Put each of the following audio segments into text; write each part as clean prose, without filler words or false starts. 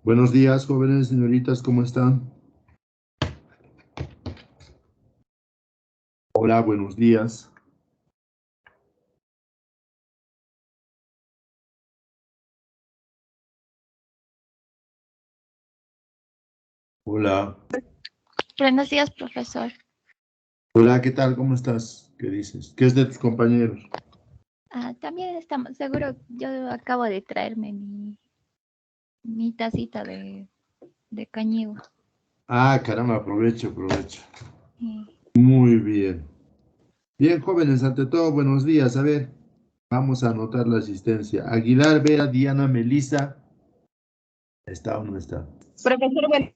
Buenos días, jóvenes, señoritas, ¿cómo están? Hola, buenos días. Hola. Buenos días, profesor. Hola, ¿qué tal? ¿Cómo estás? ¿Qué dices? ¿Qué es de tus compañeros? También estamos, seguro, yo acabo de traerme mi tacita de cañigo. Caramba, aprovecho. Y Muy bien. Bien, jóvenes, ante todo, buenos días. A ver, vamos a anotar la asistencia. Aguilar, Vera, Diana, Melissa. ¿Está o no está? Profesor,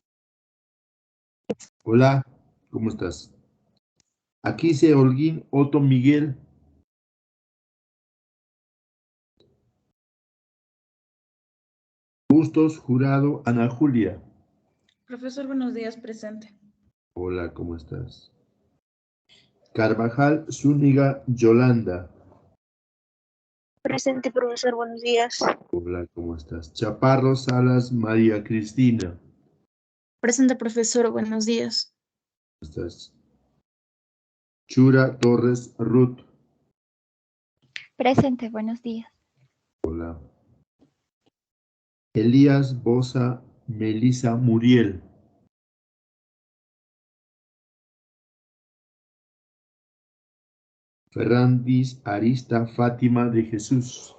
Hola, ¿cómo estás? Aquí se Holguín, Otto, Miguel. Bustos, Jurado, Ana Julia. profesor, buenos días, presente. Hola, ¿cómo estás? Carvajal, Zúñiga, Yolanda. Presente, profesor, buenos días. Hola, ¿cómo estás? Chaparro, Salas, María Cristina. Presente, profesor, buenos días. ¿Cómo estás? Chura, Torres, Ruth. presente, buenos días. Hola. Elías, Bosa, Melisa, Muriel. Ferrandis, Arista, Fátima de Jesús.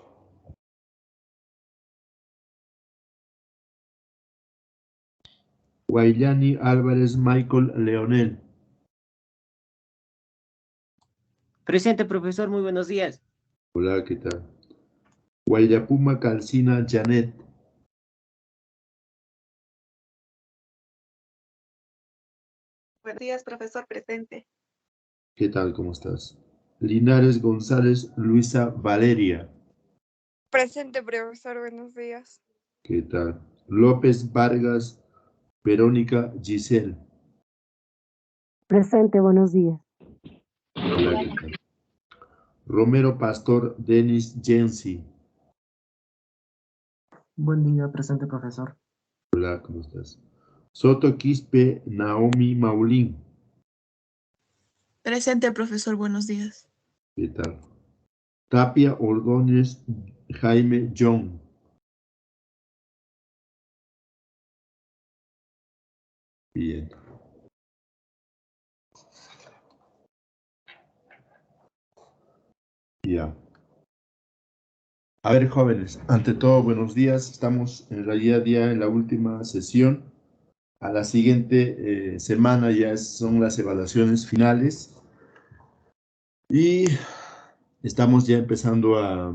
Guayani, Álvarez, Michael, Leonel. Presente, profesor, muy buenos días. Hola, ¿qué tal? Guayapuma, Calcina, Janet. Buenos días, profesor, presente. ¿Qué tal? ¿Cómo estás? Linares, González, Luisa, Valeria. Presente, profesor, buenos días. ¿Qué tal? López, Vargas, Verónica, Giselle. Presente, buenos días. Hola, ¿qué tal? Romero Pastor, Denis Jensi. Buen día, presente, profesor. Hola, ¿cómo estás? Soto Quispe, Naomi Maulín. Presente, profesor, buenos días. ¿Qué tal? Tapia Ordóñez, Jaime John. Bien. Ya. A ver, jóvenes, ante todo, buenos días. Estamos en realidad ya en la última sesión. A la siguiente semana ya son las evaluaciones finales. Y estamos ya empezando a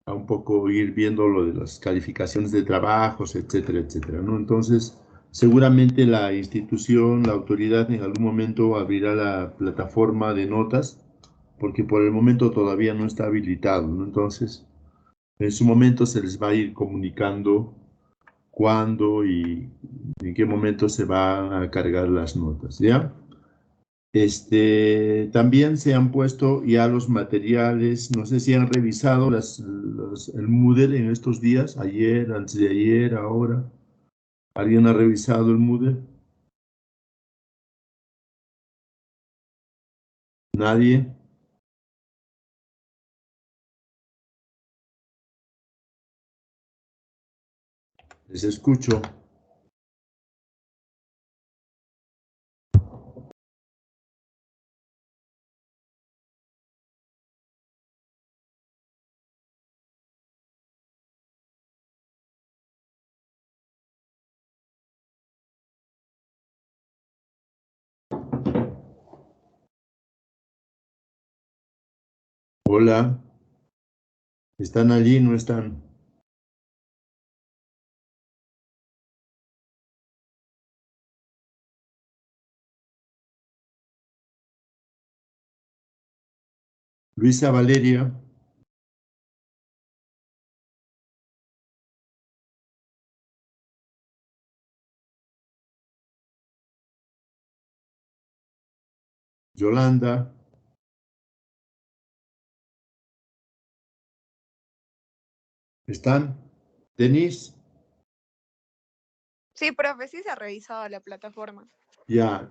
un poco ir viendo lo de las calificaciones de trabajos, etcétera, etcétera, ¿no? Entonces, seguramente la institución, la autoridad en algún momento abrirá la plataforma de notas, porque por el momento todavía no está habilitado, ¿no? Entonces, en su momento se les va a ir comunicando cuándo y en qué momento se van a cargar las notas, ¿ya? También se han puesto ya los materiales, no sé si han revisado el Moodle en estos días, ayer, antes de ayer, ahora. ¿Alguien ha revisado el Moodle? ¿Nadie? Les escucho. Hola. ¿Están allí? ¿No están? Luisa Valeria. Yolanda. ¿Están? Denise. Sí, profe, sí se ha revisado la plataforma. Ya,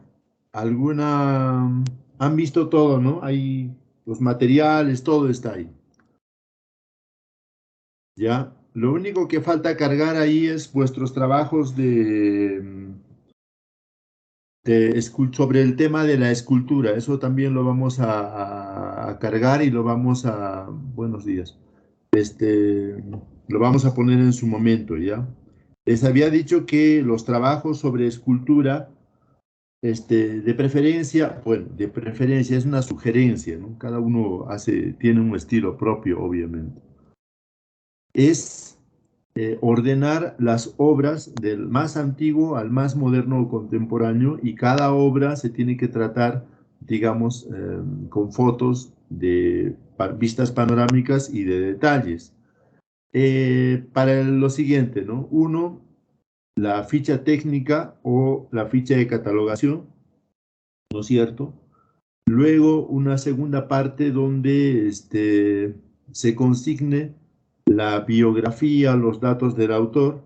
han visto todo, ¿no? Hay los materiales, todo está ahí. Ya, lo único que falta cargar ahí es vuestros trabajos sobre el tema de la escultura. Eso también lo vamos a cargar y lo vamos a, buenos días, lo vamos a poner en su momento, ¿ya? Les había dicho que los trabajos sobre escultura, de preferencia, bueno, de preferencia es una sugerencia, ¿no? Cada uno tiene un estilo propio, obviamente. Es ordenar las obras del más antiguo al más moderno o contemporáneo, y cada obra se tiene que tratar, digamos, con fotos de vistas panorámicas y de detalles. Para lo siguiente, ¿no? Uno, la ficha técnica o la ficha de catalogación, ¿no es cierto? Luego, una segunda parte donde se consigne la biografía, los datos del autor,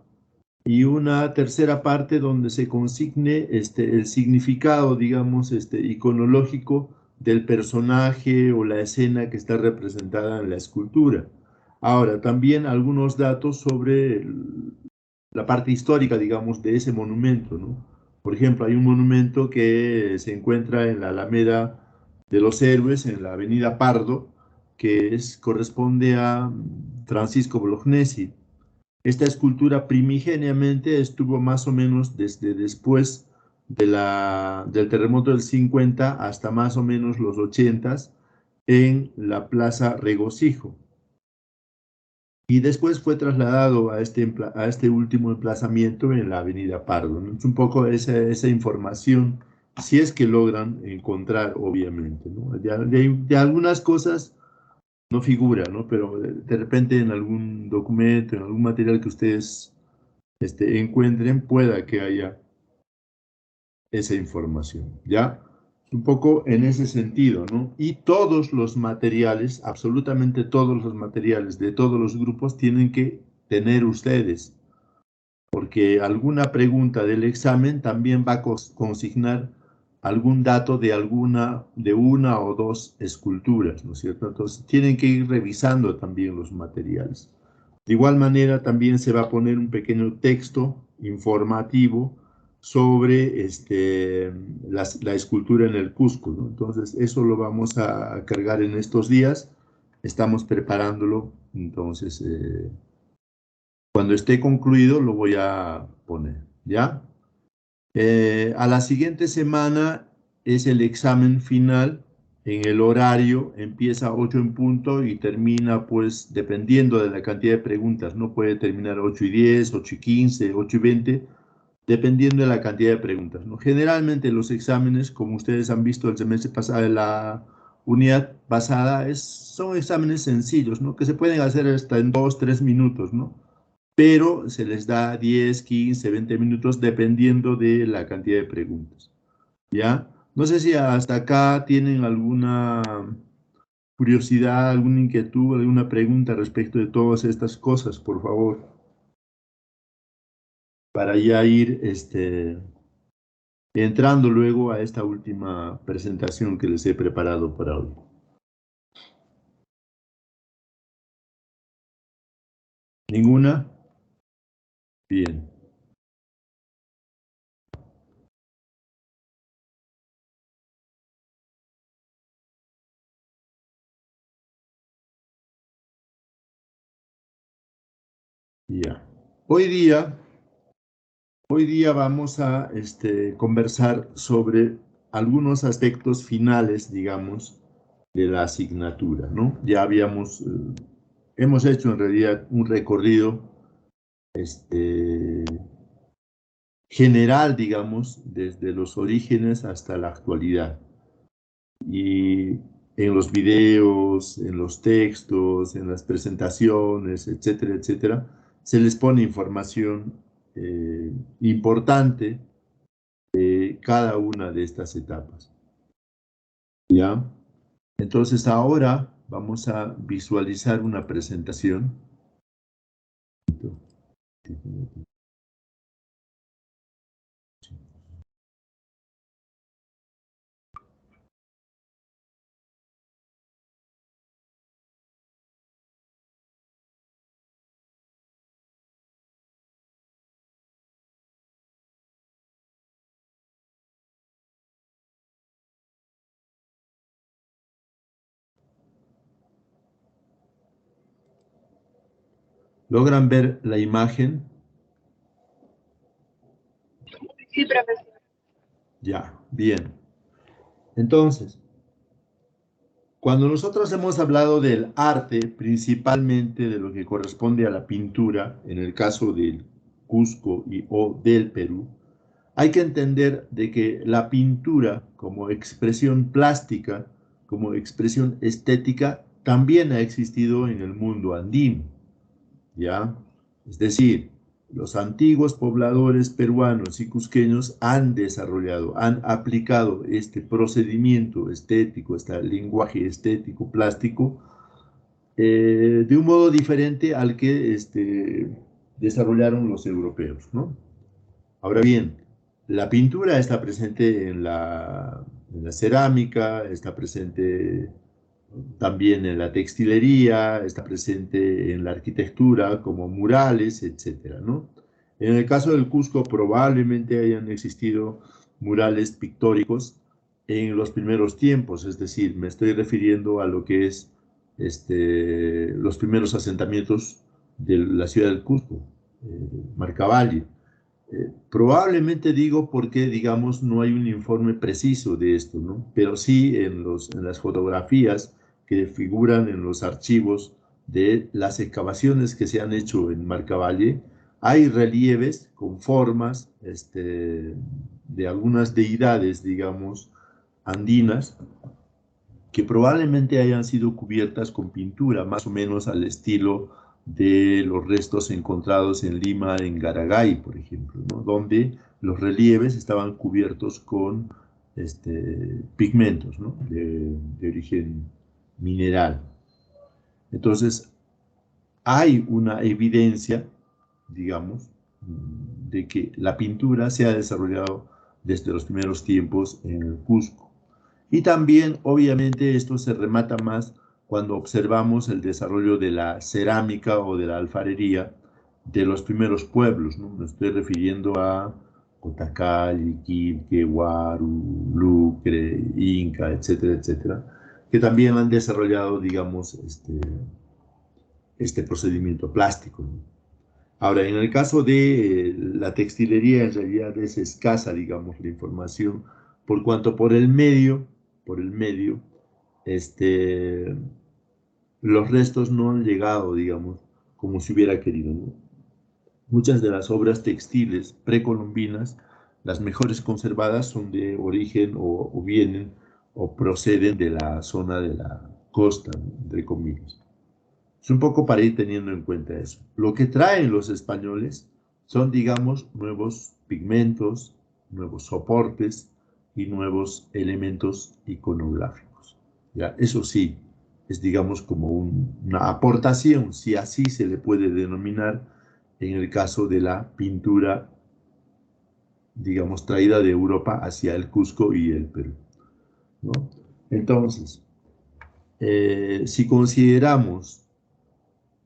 y una tercera parte donde se consigne el significado, digamos, iconológico del personaje o la escena que está representada en la escultura. Ahora, también algunos datos sobre la parte histórica, digamos, de ese monumento, ¿no? Por ejemplo, hay un monumento que se encuentra en la Alameda de los Héroes, en la Avenida Pardo, que corresponde a Francisco Bolognesi. Esta escultura primigeniamente estuvo más o menos desde después del terremoto del 50 hasta más o menos los 80 en la Plaza Regocijo. Y después fue trasladado a este último emplazamiento en la Avenida Pardo, ¿no? Es un poco esa información, si es que logran encontrar, obviamente, ¿no? De algunas cosas no figura, ¿no? Pero de repente en algún documento, en algún material que ustedes encuentren, pueda que haya esa información, ¿ya? Un poco en ese sentido, ¿no? Y todos los materiales, absolutamente todos los materiales de todos los grupos tienen que tener ustedes, porque alguna pregunta del examen también va a consignar algún dato de una o dos esculturas, ¿no es cierto? Entonces tienen que ir revisando también los materiales. De igual manera, también se va a poner un pequeño texto informativo sobre la escultura en el Cusco, ¿no? Entonces, eso lo vamos a cargar en estos días. Estamos preparándolo. Entonces, cuando esté concluido, lo voy a poner, ¿ya? A la siguiente semana es el examen final. En el horario empieza a 8 en punto y termina, pues, dependiendo de la cantidad de preguntas. No puede terminar 8:10, 8:15, 8:20, dependiendo de la cantidad de preguntas, ¿no? Generalmente los exámenes, como ustedes han visto el semestre pasado, en la unidad pasada, son exámenes sencillos, ¿no? Que se pueden hacer hasta en 2, 3 minutos, ¿no? Pero se les da 10, 15, 20 minutos dependiendo de la cantidad de preguntas, ¿ya? No sé si hasta acá tienen alguna curiosidad, alguna inquietud, alguna pregunta respecto de todas estas cosas, por favor, para ya ir entrando luego a esta última presentación que les he preparado para hoy. ¿Ninguna? Bien. Ya. Hoy día vamos a conversar sobre algunos aspectos finales, digamos, de la asignatura, ¿no? Ya hemos hecho en realidad un recorrido general, digamos, desde los orígenes hasta la actualidad. Y en los videos, en los textos, en las presentaciones, etcétera, etcétera, se les pone información importante de cada una de estas etapas. ¿Ya? Entonces ahora vamos a visualizar una presentación. ¿Logran ver la imagen? Sí, profesor. Ya, bien. Entonces, cuando nosotros hemos hablado del arte, principalmente de lo que corresponde a la pintura, en el caso del Cusco o del Perú, hay que entender de que la pintura como expresión plástica, como expresión estética, también ha existido en el mundo andino, ¿ya? Es decir, los antiguos pobladores peruanos y cusqueños han desarrollado, han aplicado este procedimiento estético, este lenguaje estético plástico, de un modo diferente al que desarrollaron los europeos, ¿no? Ahora bien, la pintura está presente en la cerámica, está presente también en la textilería, está presente en la arquitectura como murales, etcétera, ¿no? En el caso del Cusco probablemente hayan existido murales pictóricos en los primeros tiempos, es decir, me estoy refiriendo a lo que es los primeros asentamientos de la ciudad del Cusco, Marcavalle. Probablemente digo porque, digamos, no hay un informe preciso de esto, ¿no? Pero sí en las fotografías que figuran en los archivos de las excavaciones que se han hecho en Marcavalle, hay relieves con formas de algunas deidades, digamos, andinas, que probablemente hayan sido cubiertas con pintura, más o menos al estilo de los restos encontrados en Lima, en Garagay, por ejemplo, ¿no? Donde los relieves estaban cubiertos con pigmentos, ¿no? de origen mineral. Entonces, hay una evidencia, digamos, de que la pintura se ha desarrollado desde los primeros tiempos en el Cusco. Y también, obviamente, esto se remata más cuando observamos el desarrollo de la cerámica o de la alfarería de los primeros pueblos, ¿no? Me estoy refiriendo a Cotacay, Iquique, Huaru, Lucre, Inca, etcétera, etcétera, que también han desarrollado, digamos, este procedimiento plástico, ¿no? Ahora, en el caso de la textilería, en realidad es escasa, digamos, la información, por cuanto por el medio, este, los restos no han llegado, digamos, como se hubiera querido, ¿no? Muchas de las obras textiles precolombinas, las mejores conservadas, son de origen o vienen o proceden de la zona de la costa, ¿no? Entre comillas. Es un poco para ir teniendo en cuenta eso. Lo que traen los españoles son, digamos, nuevos pigmentos, nuevos soportes y nuevos elementos iconográficos. ¿Ya? Eso sí, es, digamos, como una aportación, si así se le puede denominar, en el caso de la pintura, digamos, traída de Europa hacia el Cusco y el Perú, ¿no? Entonces, si consideramos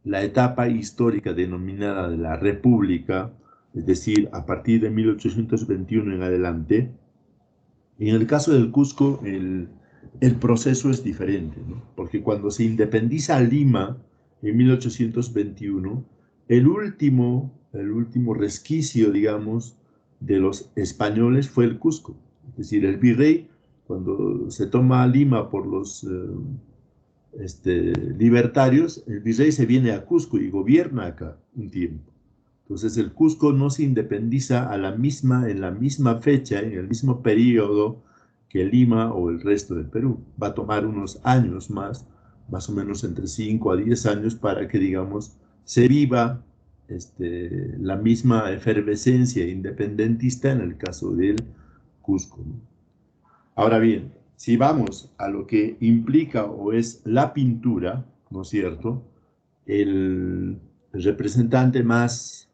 la etapa histórica denominada de la República, es decir, a partir de 1821 en adelante, en el caso del Cusco el proceso es diferente, ¿no? Porque cuando se independiza Lima en 1821, el último resquicio, digamos, de los españoles fue el Cusco. Es decir, el virrey, cuando se toma Lima por los libertarios, el virrey se viene a Cusco y gobierna acá un tiempo. Entonces el Cusco no se independiza en la misma fecha, en el mismo periodo que Lima o el resto del Perú. Va a tomar unos años más o menos entre 5 a 10 años para que, digamos, se viva la misma efervescencia independentista en el caso del Cusco, ¿no? Ahora bien, si vamos a lo que implica o es la pintura, ¿no es cierto? El representante más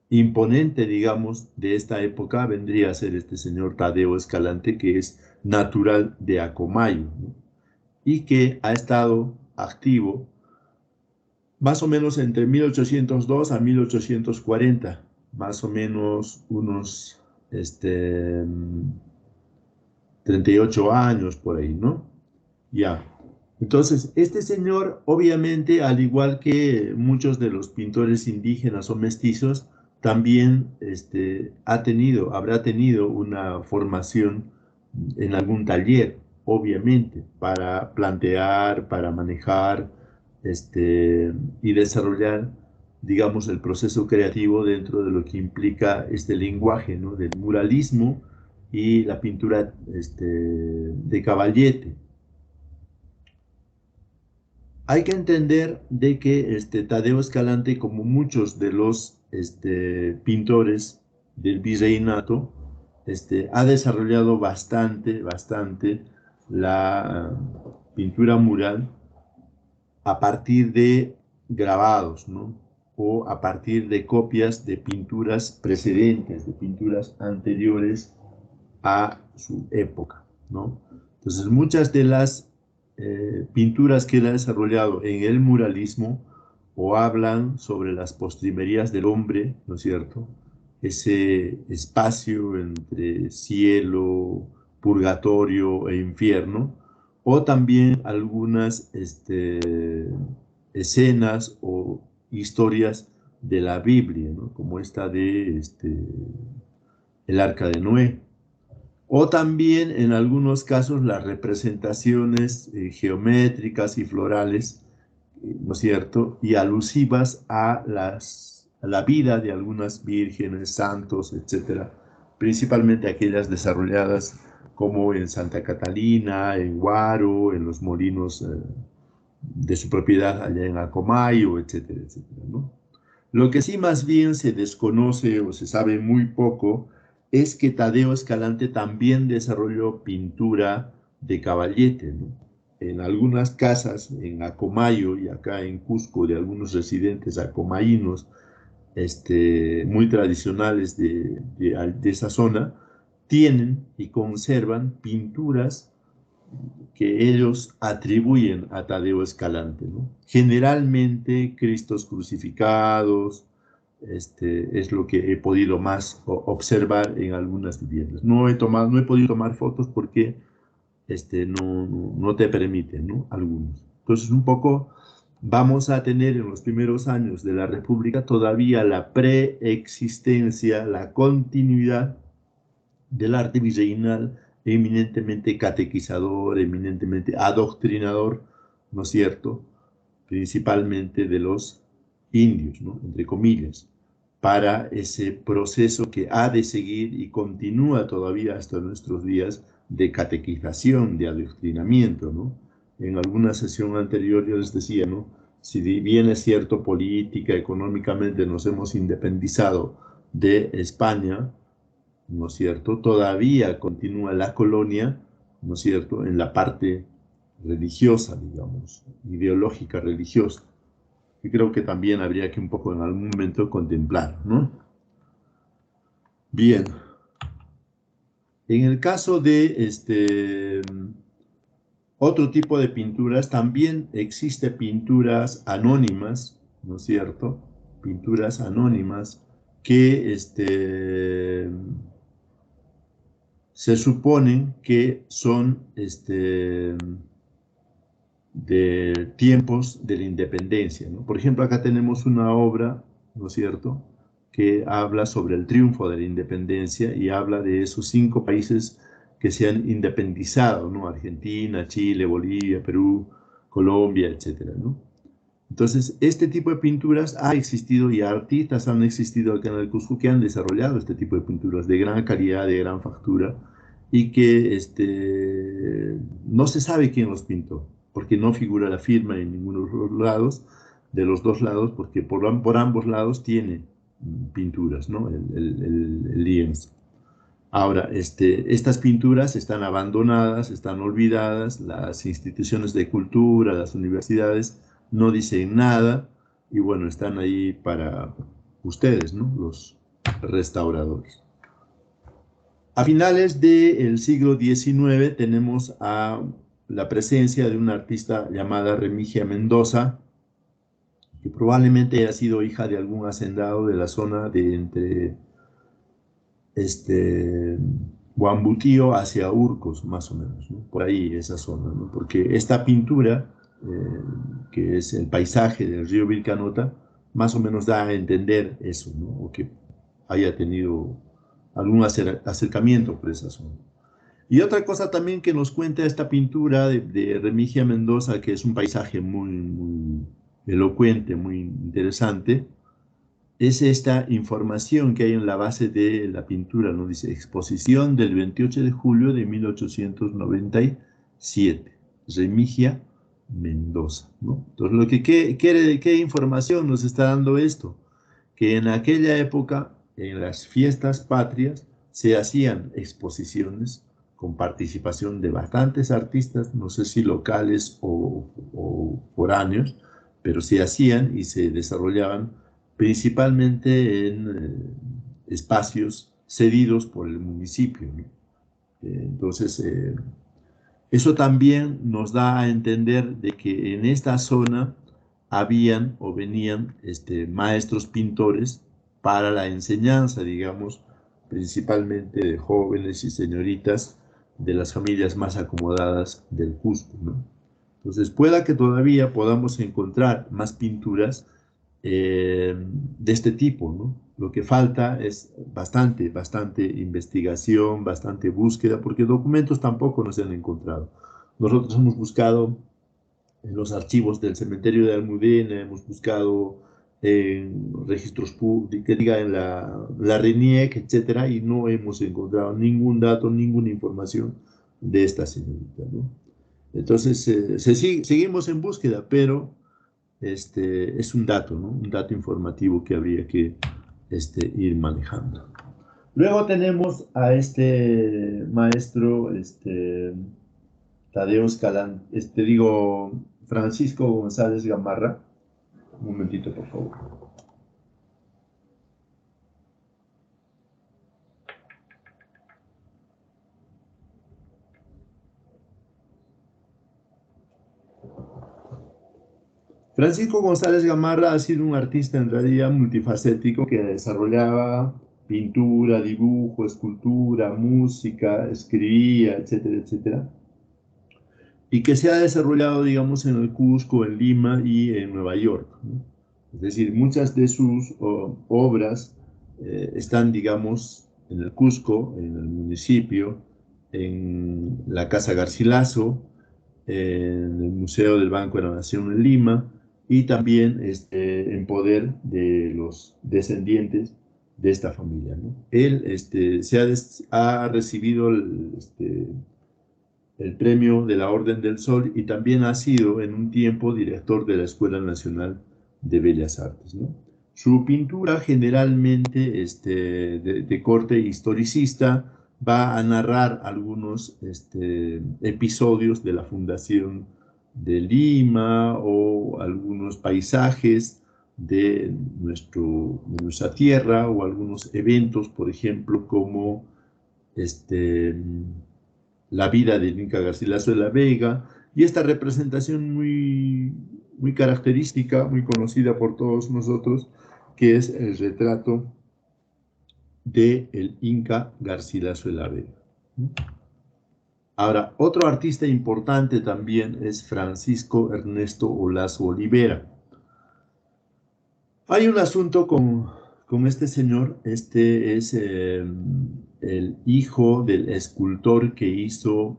imponente, digamos, de esta época vendría a ser este señor Tadeo Escalante, que es natural de Acomayo, ¿no? Y que ha estado activo más o menos entre 1802 a 1840, más o menos unos 38 años por ahí, ¿no? Ya. Entonces, este señor, obviamente, al igual que muchos de los pintores indígenas o mestizos, también habrá tenido una formación en algún taller, obviamente, para plantear, para manejar y desarrollar, digamos, el proceso creativo dentro de lo que implica este lenguaje, ¿no? Del muralismo y la pintura de caballete. Hay que entender de que Tadeo Escalante, como muchos de los pintores del virreinato, ha desarrollado bastante la pintura mural a partir de grabados, ¿no? O a partir de copias de pinturas precedentes, de pinturas anteriores a su época, ¿no? Entonces, muchas de las pinturas que él ha desarrollado en el muralismo o hablan sobre las postrimerías del hombre, ¿no es cierto? Ese espacio entre cielo, purgatorio e infierno, o también algunas escenas o historias de la Biblia, ¿no? Como esta de el Arca de Noé, o también en algunos casos las representaciones geométricas y florales, ¿no es cierto? Y alusivas a la vida de algunas vírgenes, santos, etcétera, principalmente aquellas desarrolladas como en Santa Catalina, en Guaro, en los molinos de su propiedad allá en Acomayo, etcétera, etcétera, ¿no? Lo que sí más bien se desconoce o se sabe muy poco es que Tadeo Escalante también desarrolló pintura de caballete, ¿no? En algunas casas en Acomayo y acá en Cusco de algunos residentes acomayinos muy tradicionales de esa zona, tienen y conservan pinturas que ellos atribuyen a Tadeo Escalante, ¿no? Generalmente Cristos crucificados, es lo que he podido más observar en algunas viviendas. No he podido tomar fotos porque no te permiten, ¿no? Algunos. Entonces, un poco vamos a tener en los primeros años de la República todavía la preexistencia, la continuidad del arte virreinal eminentemente catequizador, eminentemente adoctrinador, ¿no es cierto? Principalmente de los indios, ¿no? Entre comillas, para ese proceso que ha de seguir y continúa todavía hasta nuestros días de catequización, de adoctrinamiento, ¿no? En alguna sesión anterior yo les decía, ¿no? Si bien es cierto, política, económicamente nos hemos independizado de España, ¿no es cierto? Todavía continúa la colonia, ¿no es cierto?, en la parte religiosa, digamos, ideológica religiosa, que creo que también habría que un poco en algún momento contemplar, ¿no? Bien. En el caso de otro tipo de pinturas, también existe pinturas anónimas, ¿no es cierto? Pinturas anónimas que se suponen que son de tiempos de la independencia, ¿no? Por ejemplo, acá tenemos una obra, ¿no es cierto?, que habla sobre el triunfo de la independencia y habla de esos 5 países que se han independizado, ¿no? Argentina, Chile, Bolivia, Perú, Colombia, etcétera, ¿no? Entonces, este tipo de pinturas ha existido y artistas han existido acá en el Cusco que han desarrollado este tipo de pinturas de gran calidad, de gran factura, y que no se sabe quién los pintó, porque no figura la firma en ninguno de los dos lados, porque por ambos lados tiene pinturas, ¿no? El lienzo. Ahora, estas pinturas están abandonadas, están olvidadas, las instituciones de cultura, las universidades no dicen nada y bueno, están ahí para ustedes, ¿no? Los restauradores. A finales del siglo XIX tenemos a la presencia de una artista llamada Remigia Mendoza, que probablemente haya sido hija de algún hacendado de la zona de entre Huambutío hacia Urcos, más o menos, ¿no? Por ahí esa zona, ¿no? Porque esta pintura, que es el paisaje del río Vilcanota, más o menos da a entender eso, ¿no? O que haya tenido algún acercamiento por esa zona. Y otra cosa también que nos cuenta esta pintura de Remigia Mendoza, que es un paisaje muy elocuente, muy interesante, es esta información que hay en la base de la pintura, ¿no? Dice, exposición del 28 de julio de 1897, Remigia Mendoza, ¿no? Entonces, ¿qué información nos está dando esto? Que en aquella época, en las fiestas patrias, se hacían exposiciones con participación de bastantes artistas, no sé si locales o foráneos, pero se hacían y se desarrollaban principalmente en espacios cedidos por el municipio, ¿no? Entonces, eso también nos da a entender de que en esta zona habían o venían maestros pintores para la enseñanza, digamos, principalmente de jóvenes y señoritas de las familias más acomodadas del Cusco, ¿no? Entonces, pueda que todavía podamos encontrar más pinturas de este tipo, ¿no? Lo que falta es bastante investigación, bastante búsqueda, porque documentos tampoco nos han encontrado. Nosotros hemos buscado en los archivos del cementerio de Almudena, hemos buscado en registros públicos, que diga en la RENIEC, etcétera, y no hemos encontrado ningún dato, ninguna información de esta señorita, ¿no? Entonces, seguimos en búsqueda, pero es un dato, ¿no? Un dato informativo que habría que ir manejando. Luego tenemos a este maestro, Tadeo Escalante, Francisco González Gamarra. Un momentito, por favor. Francisco González Gamarra ha sido un artista en realidad multifacético que desarrollaba pintura, dibujo, escultura, música, escribía, etcétera, etcétera, y que se ha desarrollado, digamos, en el Cusco, en Lima y en Nueva York, ¿no? Es decir, muchas de sus obras están, digamos, en el Cusco, en el municipio, en la Casa Garcilaso, en el Museo del Banco de la Nación en Lima, y también en poder de los descendientes de esta familia, ¿no? Él ha recibido el premio de la Orden del Sol y también ha sido en un tiempo director de la Escuela Nacional de Bellas Artes, ¿no? Su pintura generalmente de corte historicista va a narrar algunos episodios de la fundación de Lima o algunos paisajes de nuestra tierra o algunos eventos, por ejemplo, como la vida del Inca Garcilaso de la Vega, y esta representación muy característica, muy conocida por todos nosotros, que es el retrato del Inca Garcilaso de la Vega. Ahora, otro artista importante también es Francisco Ernesto Olazo Olivera. Hay un asunto con este señor. Este es el hijo del escultor que hizo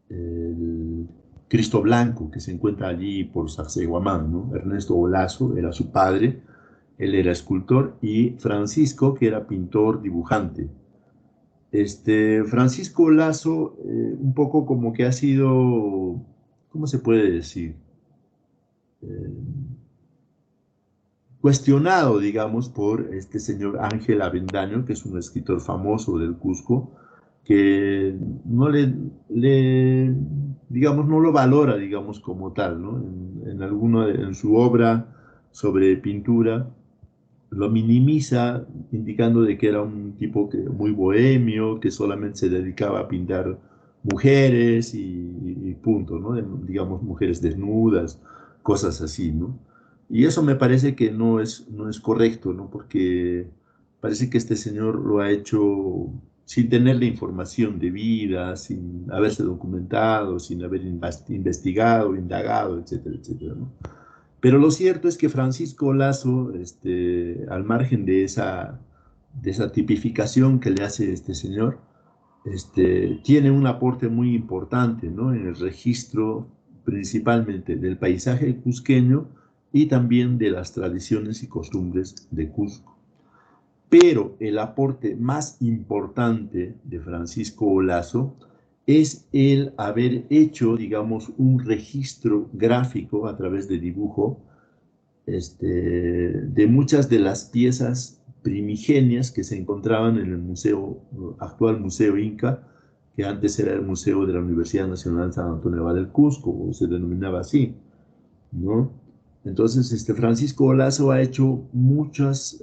el Cristo Blanco, que se encuentra allí por Sacsayhuamán, ¿no? Ernesto Olazo era su padre, él era escultor, y Francisco, que era pintor, dibujante. Francisco Olazo, un poco como que ha sido, ¿cómo se puede decir? Cuestionado, digamos, por este señor Ángel Avendaño, que es un escritor famoso del Cusco, que no digamos, no lo valora, digamos, como tal, ¿no? En su obra sobre pintura, lo minimiza, indicando de que era un tipo muy bohemio, que solamente se dedicaba a pintar mujeres y punto, ¿no? Digamos, mujeres desnudas, cosas así, ¿no? Y eso me parece que no es correcto, ¿no? Porque parece que este señor lo ha hecho sin tener la información debida, sin haberse documentado, sin haber investigado, indagado, etcétera, etcétera, ¿no? Pero lo cierto es que Francisco Lazo, al margen de esa tipificación que le hace este señor, tiene un aporte muy importante, ¿no? En el registro principalmente del paisaje cusqueño y también de las tradiciones y costumbres de Cusco. Pero el aporte más importante de Francisco Lazo es el haber hecho, digamos, un registro gráfico a través de dibujo de muchas de las piezas primigenias que se encontraban en el museo, actual Museo Inca, que antes era el Museo de la Universidad Nacional San Antonio Abad del Cusco, o se denominaba así, ¿no? Entonces, Francisco Lazo ha hecho muchas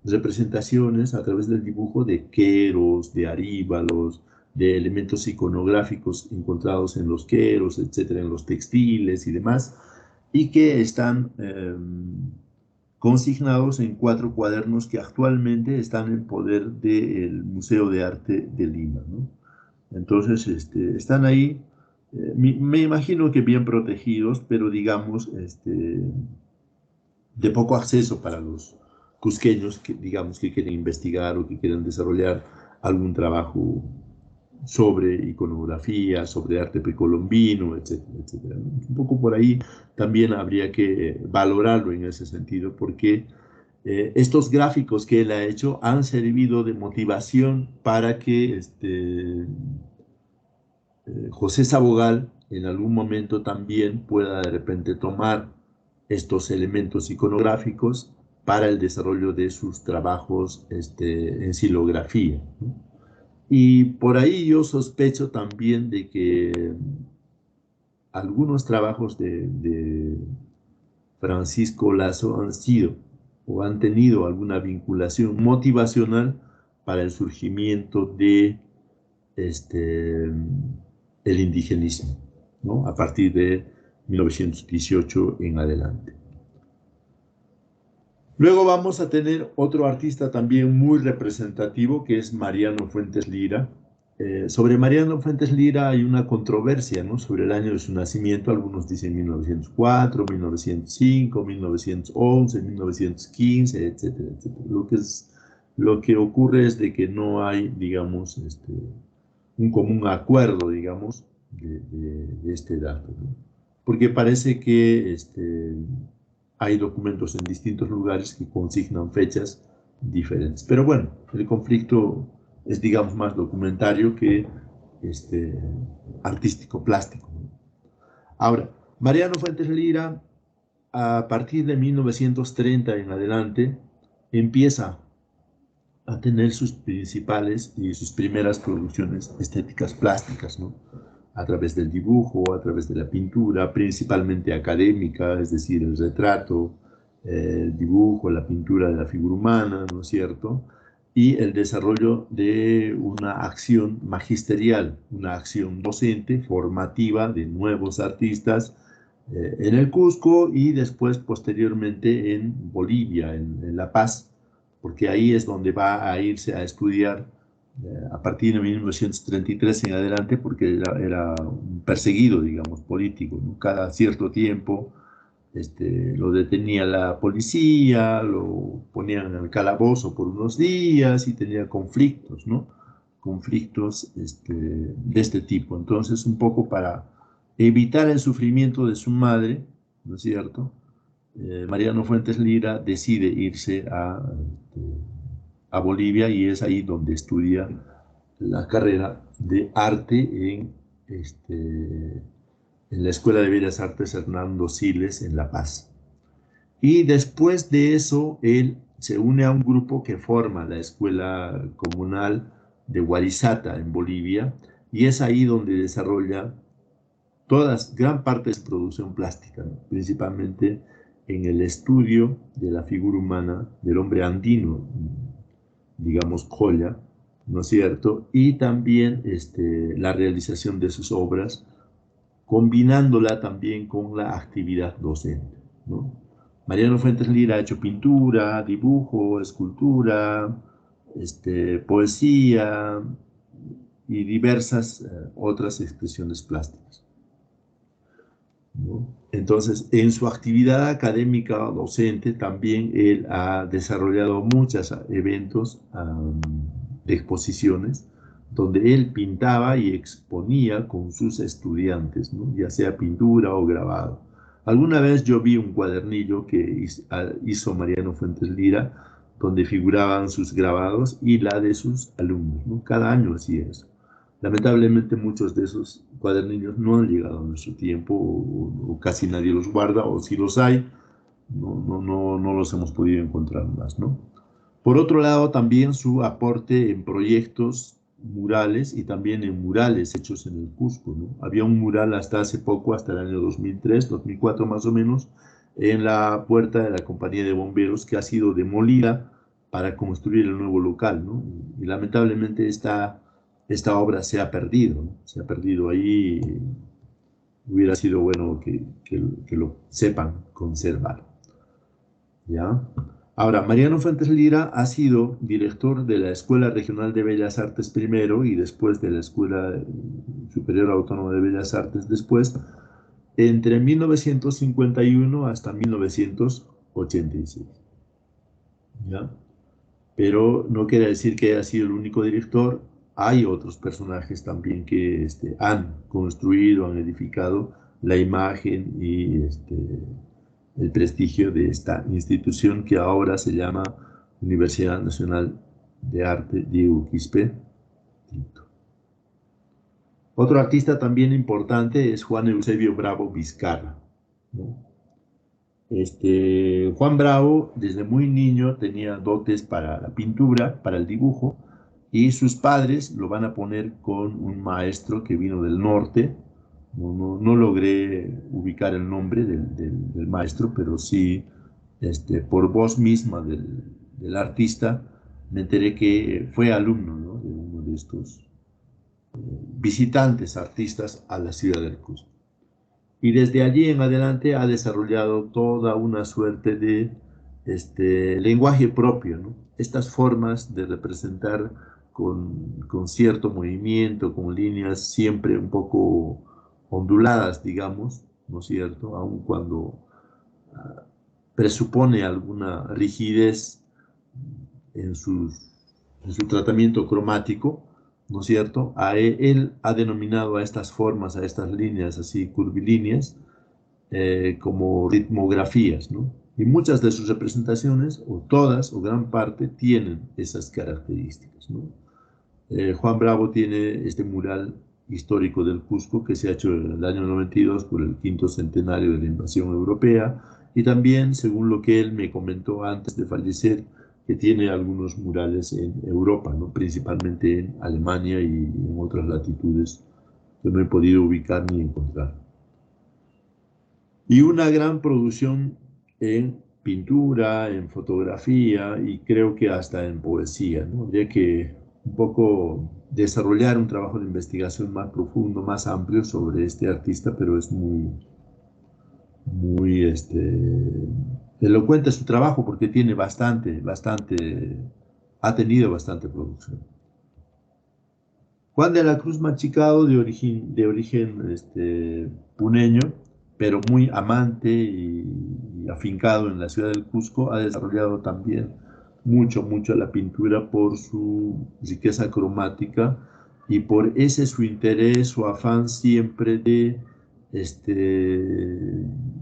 representaciones a través del dibujo de queros, de aríbalos, de elementos iconográficos encontrados en los queros, etcétera, en los textiles y demás, y que están consignados en 4 cuadernos que actualmente están en poder del Museo de Arte de Lima, ¿no? Entonces, están ahí, me imagino que bien protegidos, pero digamos, de poco acceso para los cusqueños que, digamos, que quieren investigar o que quieren desarrollar algún trabajo sobre iconografía, sobre arte precolombino, etcétera, etcétera. Un poco por ahí también habría que valorarlo en ese sentido, porque estos gráficos que él ha hecho han servido de motivación para que José Sabogal en algún momento también pueda de repente tomar estos elementos iconográficos para el desarrollo de sus trabajos en silografía, ¿no? Y por ahí yo sospecho también de que algunos trabajos de Francisco Lazo han sido o han tenido alguna vinculación motivacional para el surgimiento de el indigenismo, ¿no? A partir de 1918 en adelante. Luego vamos a tener otro artista también muy representativo, que es Mariano Fuentes Lira. Sobre Mariano Fuentes Lira hay una controversia, ¿no? Sobre el año de su nacimiento. Algunos dicen 1904, 1905, 1911, 1915, etcétera, etcétera. Lo que ocurre es de que no hay, digamos, un común acuerdo, digamos, de este dato, ¿no? Porque parece que hay documentos en distintos lugares que consignan fechas diferentes. Pero bueno, el conflicto es, digamos, más documentario que artístico, plástico, ¿no? Ahora, Mariano Fuentes Lira, a partir de 1930 en adelante, empieza a tener sus principales y sus primeras producciones estéticas plásticas, ¿no? A través del dibujo, a través de la pintura, principalmente académica, es decir, el retrato, el dibujo, la pintura de la figura humana, ¿no es cierto? Y el desarrollo de una acción magisterial, una acción docente, formativa de nuevos artistas en el Cusco y después, posteriormente, en Bolivia, en La Paz, porque ahí es donde va a irse a estudiar a partir de 1933 en adelante, porque era un perseguido, digamos, político, ¿no? Cada cierto tiempo lo detenía la policía, lo ponían en el calabozo por unos días y tenía conflictos, ¿no? Conflictos de este tipo. Entonces, un poco para evitar el sufrimiento de su madre, ¿no es cierto? Mariano Fuentes Lira decide irse a Bolivia y es ahí donde estudia la carrera de arte en la Escuela de Bellas Artes Hernando Siles en La Paz. Y después de eso, él se une a un grupo que forma la Escuela Comunal de Huarizata en Bolivia y es ahí donde desarrolla gran parte de su producción plástica, ¿no? Principalmente en el estudio de la figura humana del hombre andino, digamos, joya, ¿no es cierto? Y también la realización de sus obras, combinándola también con la actividad docente, ¿no? Mariano Fuentes Lira ha hecho pintura, dibujo, escultura, poesía y diversas otras expresiones plásticas, ¿no? Entonces, en su actividad académica docente también él ha desarrollado muchos eventos de exposiciones donde él pintaba y exponía con sus estudiantes, ¿no? Ya sea pintura o grabado. Alguna vez yo vi un cuadernillo que hizo Mariano Fuentes Lira, donde figuraban sus grabados y la de sus alumnos, ¿no? Cada año hacía eso. Lamentablemente muchos de esos cuadernillos no han llegado a nuestro tiempo o casi nadie los guarda, o si los hay, no los hemos podido encontrar más, ¿no? Por otro lado, también su aporte en proyectos murales y también en murales hechos en el Cusco, ¿no? Había un mural hasta hace poco, hasta el año 2003, 2004 más o menos, en la puerta de la compañía de bomberos que ha sido demolida para construir el nuevo local, ¿no? Y lamentablemente esta obra se ha perdido, ¿no? Se ha perdido ahí. Hubiera sido bueno que lo sepan conservar, ¿ya? Ahora, Mariano Fuentes Lira ha sido director de la Escuela Regional de Bellas Artes primero y después de la Escuela Superior Autónoma de Bellas Artes después, entre 1951 hasta 1986, ¿ya? Pero no quiere decir que haya sido el único director. Hay otros personajes también que han construido, han edificado la imagen y el prestigio de esta institución que ahora se llama Universidad Nacional de Arte Diego Quispe Tinto. Otro artista también importante es Juan Eusebio Bravo Vizcarra, ¿no? Juan Bravo desde muy niño tenía dotes para la pintura, para el dibujo, y sus padres lo van a poner con un maestro que vino del norte. No logré ubicar el nombre del maestro, pero sí, por voz misma del artista, me enteré que fue alumno, ¿no?, de uno de estos visitantes artistas a la ciudad del Cusco. Y desde allí en adelante ha desarrollado toda una suerte de lenguaje propio, ¿no? Estas formas de representar con cierto movimiento, con líneas siempre un poco onduladas, digamos, ¿no es cierto? Aun cuando presupone alguna rigidez en su tratamiento cromático, ¿no es cierto? Él ha denominado a estas formas, a estas líneas así curvilíneas, como ritmografías, ¿no? Y muchas de sus representaciones, o todas, o gran parte, tienen esas características, ¿no? Juan Bravo tiene este mural histórico del Cusco que se ha hecho en el año 92 por el 5º centenario de la invasión europea, y también, según lo que él me comentó antes de fallecer, que tiene algunos murales en Europa, ¿no?, principalmente en Alemania y en otras latitudes que no he podido ubicar ni encontrar. Y una gran producción en pintura, en fotografía y creo que hasta en poesía, ¿no? Habría que un poco desarrollar un trabajo de investigación más profundo, más amplio sobre este artista, pero es muy elocuente su trabajo porque tiene ha tenido bastante producción. Juan de la Cruz Machicado, de origen puneño, pero muy amante y afincado en la ciudad del Cusco, ha desarrollado también mucho la pintura por su riqueza cromática y por ese su interés, su afán siempre de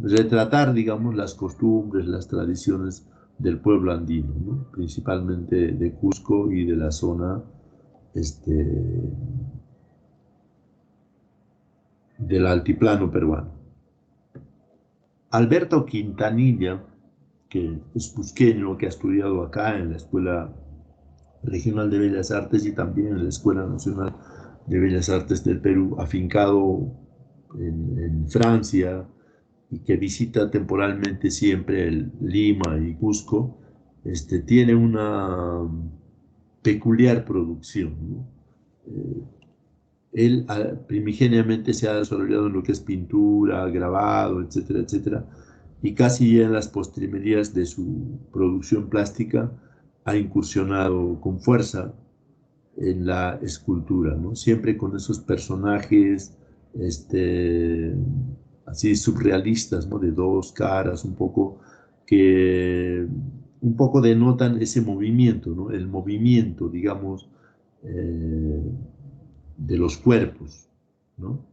retratar, digamos, las costumbres, las tradiciones del pueblo andino, ¿no?, principalmente de Cusco y de la zona del altiplano peruano. Alberto Quintanilla, que es cusqueño, que ha estudiado acá en la Escuela Regional de Bellas Artes y también en la Escuela Nacional de Bellas Artes del Perú, afincado en Francia y que visita temporalmente siempre Lima y Cusco, tiene una peculiar producción, ¿no? Él primigeniamente se ha desarrollado en lo que es pintura, grabado, etcétera, etcétera, y casi ya en las postrimerías de su producción plástica ha incursionado con fuerza en la escultura, ¿no? Siempre con esos personajes así surrealistas, ¿no? De dos caras, que un poco denotan ese movimiento, ¿no? El movimiento, digamos, de los cuerpos, ¿no?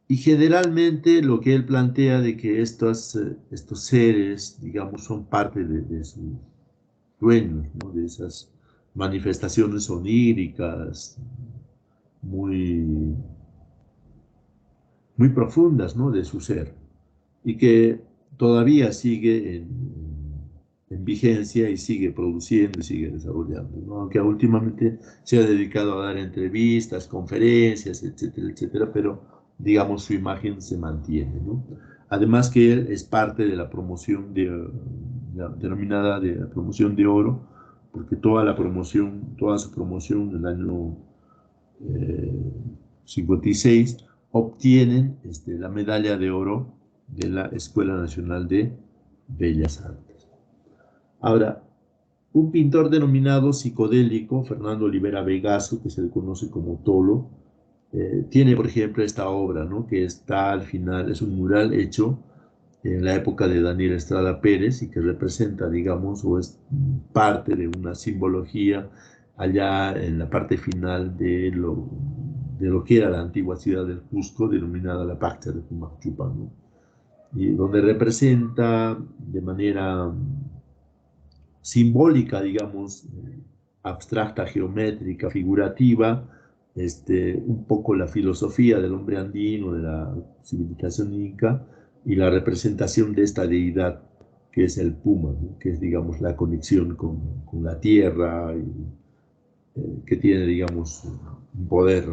Y generalmente lo que él plantea de que estos seres, digamos, son parte de sus sueños, ¿no? De esas manifestaciones oníricas muy, muy profundas, ¿no? De su ser, y que todavía sigue en vigencia y sigue produciendo y sigue desarrollando, ¿no? Aunque últimamente se ha dedicado a dar entrevistas, conferencias, etcétera, etcétera, pero digamos su imagen se mantiene, ¿no? Además que él es parte de la promoción denominada de la promoción de oro, porque toda su promoción en el año 56 obtienen la medalla de oro de la Escuela Nacional de Bellas Artes. Ahora, un pintor denominado psicodélico, Fernando Olivera Vegaso, que se le conoce como Tolo, tiene, por ejemplo, esta obra, ¿no? Que está al final, es un mural hecho en la época de Daniel Estrada Pérez y que representa, digamos, o es parte de una simbología allá en la parte final de lo que era la antigua ciudad del Cusco, denominada la Pacha de Pumachupa, ¿no? Y donde representa de manera simbólica, digamos, abstracta, geométrica, figurativa, un poco la filosofía del hombre andino, de la civilización inca, y la representación de esta deidad que es el puma, ¿no? Que es, digamos, la conexión con la tierra, y, que tiene, digamos, un poder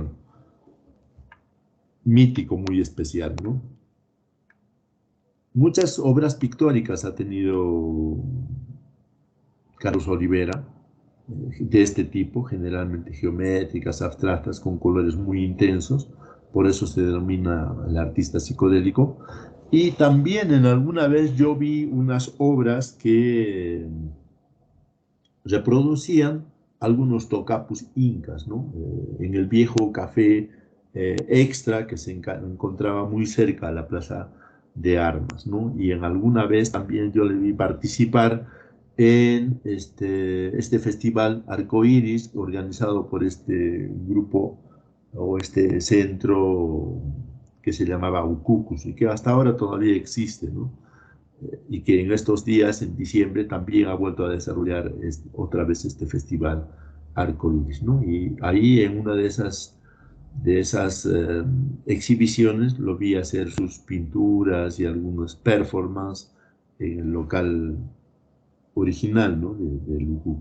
mítico muy especial, ¿no? Muchas obras pictóricas ha tenido Carlos Olivera, de este tipo, generalmente geométricas, abstractas, con colores muy intensos, por eso se denomina el artista psicodélico. Y también en alguna vez yo vi unas obras que reproducían algunos tocapus incas, ¿no? En el viejo café Extra, que se encontraba muy cerca de la Plaza de Armas, ¿no? Y en alguna vez también yo le vi participar en este festival Arcoíris, organizado por este grupo o este centro que se llamaba Ucucus y que hasta ahora todavía existe, ¿no? Y que en estos días, en diciembre, también ha vuelto a desarrollar otra vez este festival Arcoíris, ¿no? Y ahí en una de esas exhibiciones lo vi hacer sus pinturas y algunas performances en el local original, ¿no? de Lujú.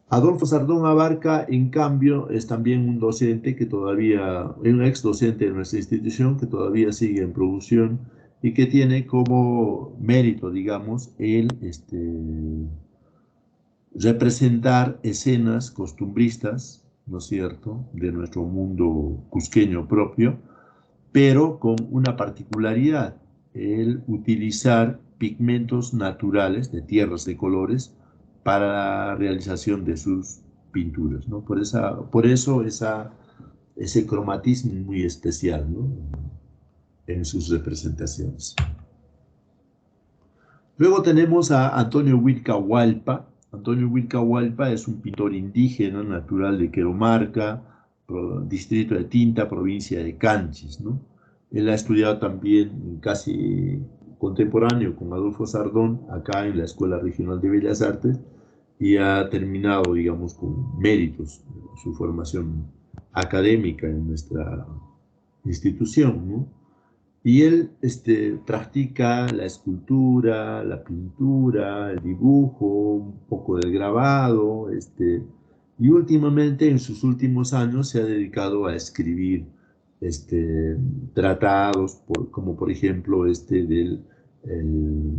Adolfo Sardón Abarca, en cambio, es también un docente que todavía, un ex docente de nuestra institución que todavía sigue en producción y que tiene como mérito, digamos, el representar escenas costumbristas, ¿no es cierto?, de nuestro mundo cusqueño propio, pero con una particularidad, el utilizar pigmentos naturales de tierras de colores para la realización de sus pinturas, ¿no? Por eso ese cromatismo muy especial, ¿no? En sus representaciones. Luego tenemos a Antonio Huilca Hualpa. Antonio Huilca Hualpa es un pintor indígena natural de Queromarca, distrito de Tinta, provincia de Canchis, ¿no? Él ha estudiado también casi contemporáneo con Adolfo Sardón, acá en la Escuela Regional de Bellas Artes, y ha terminado, digamos, con méritos su formación académica en nuestra institución, ¿no? Y él practica la escultura, la pintura, el dibujo, un poco del grabado, y últimamente, en sus últimos años, se ha dedicado a escribir tratados, como por ejemplo del el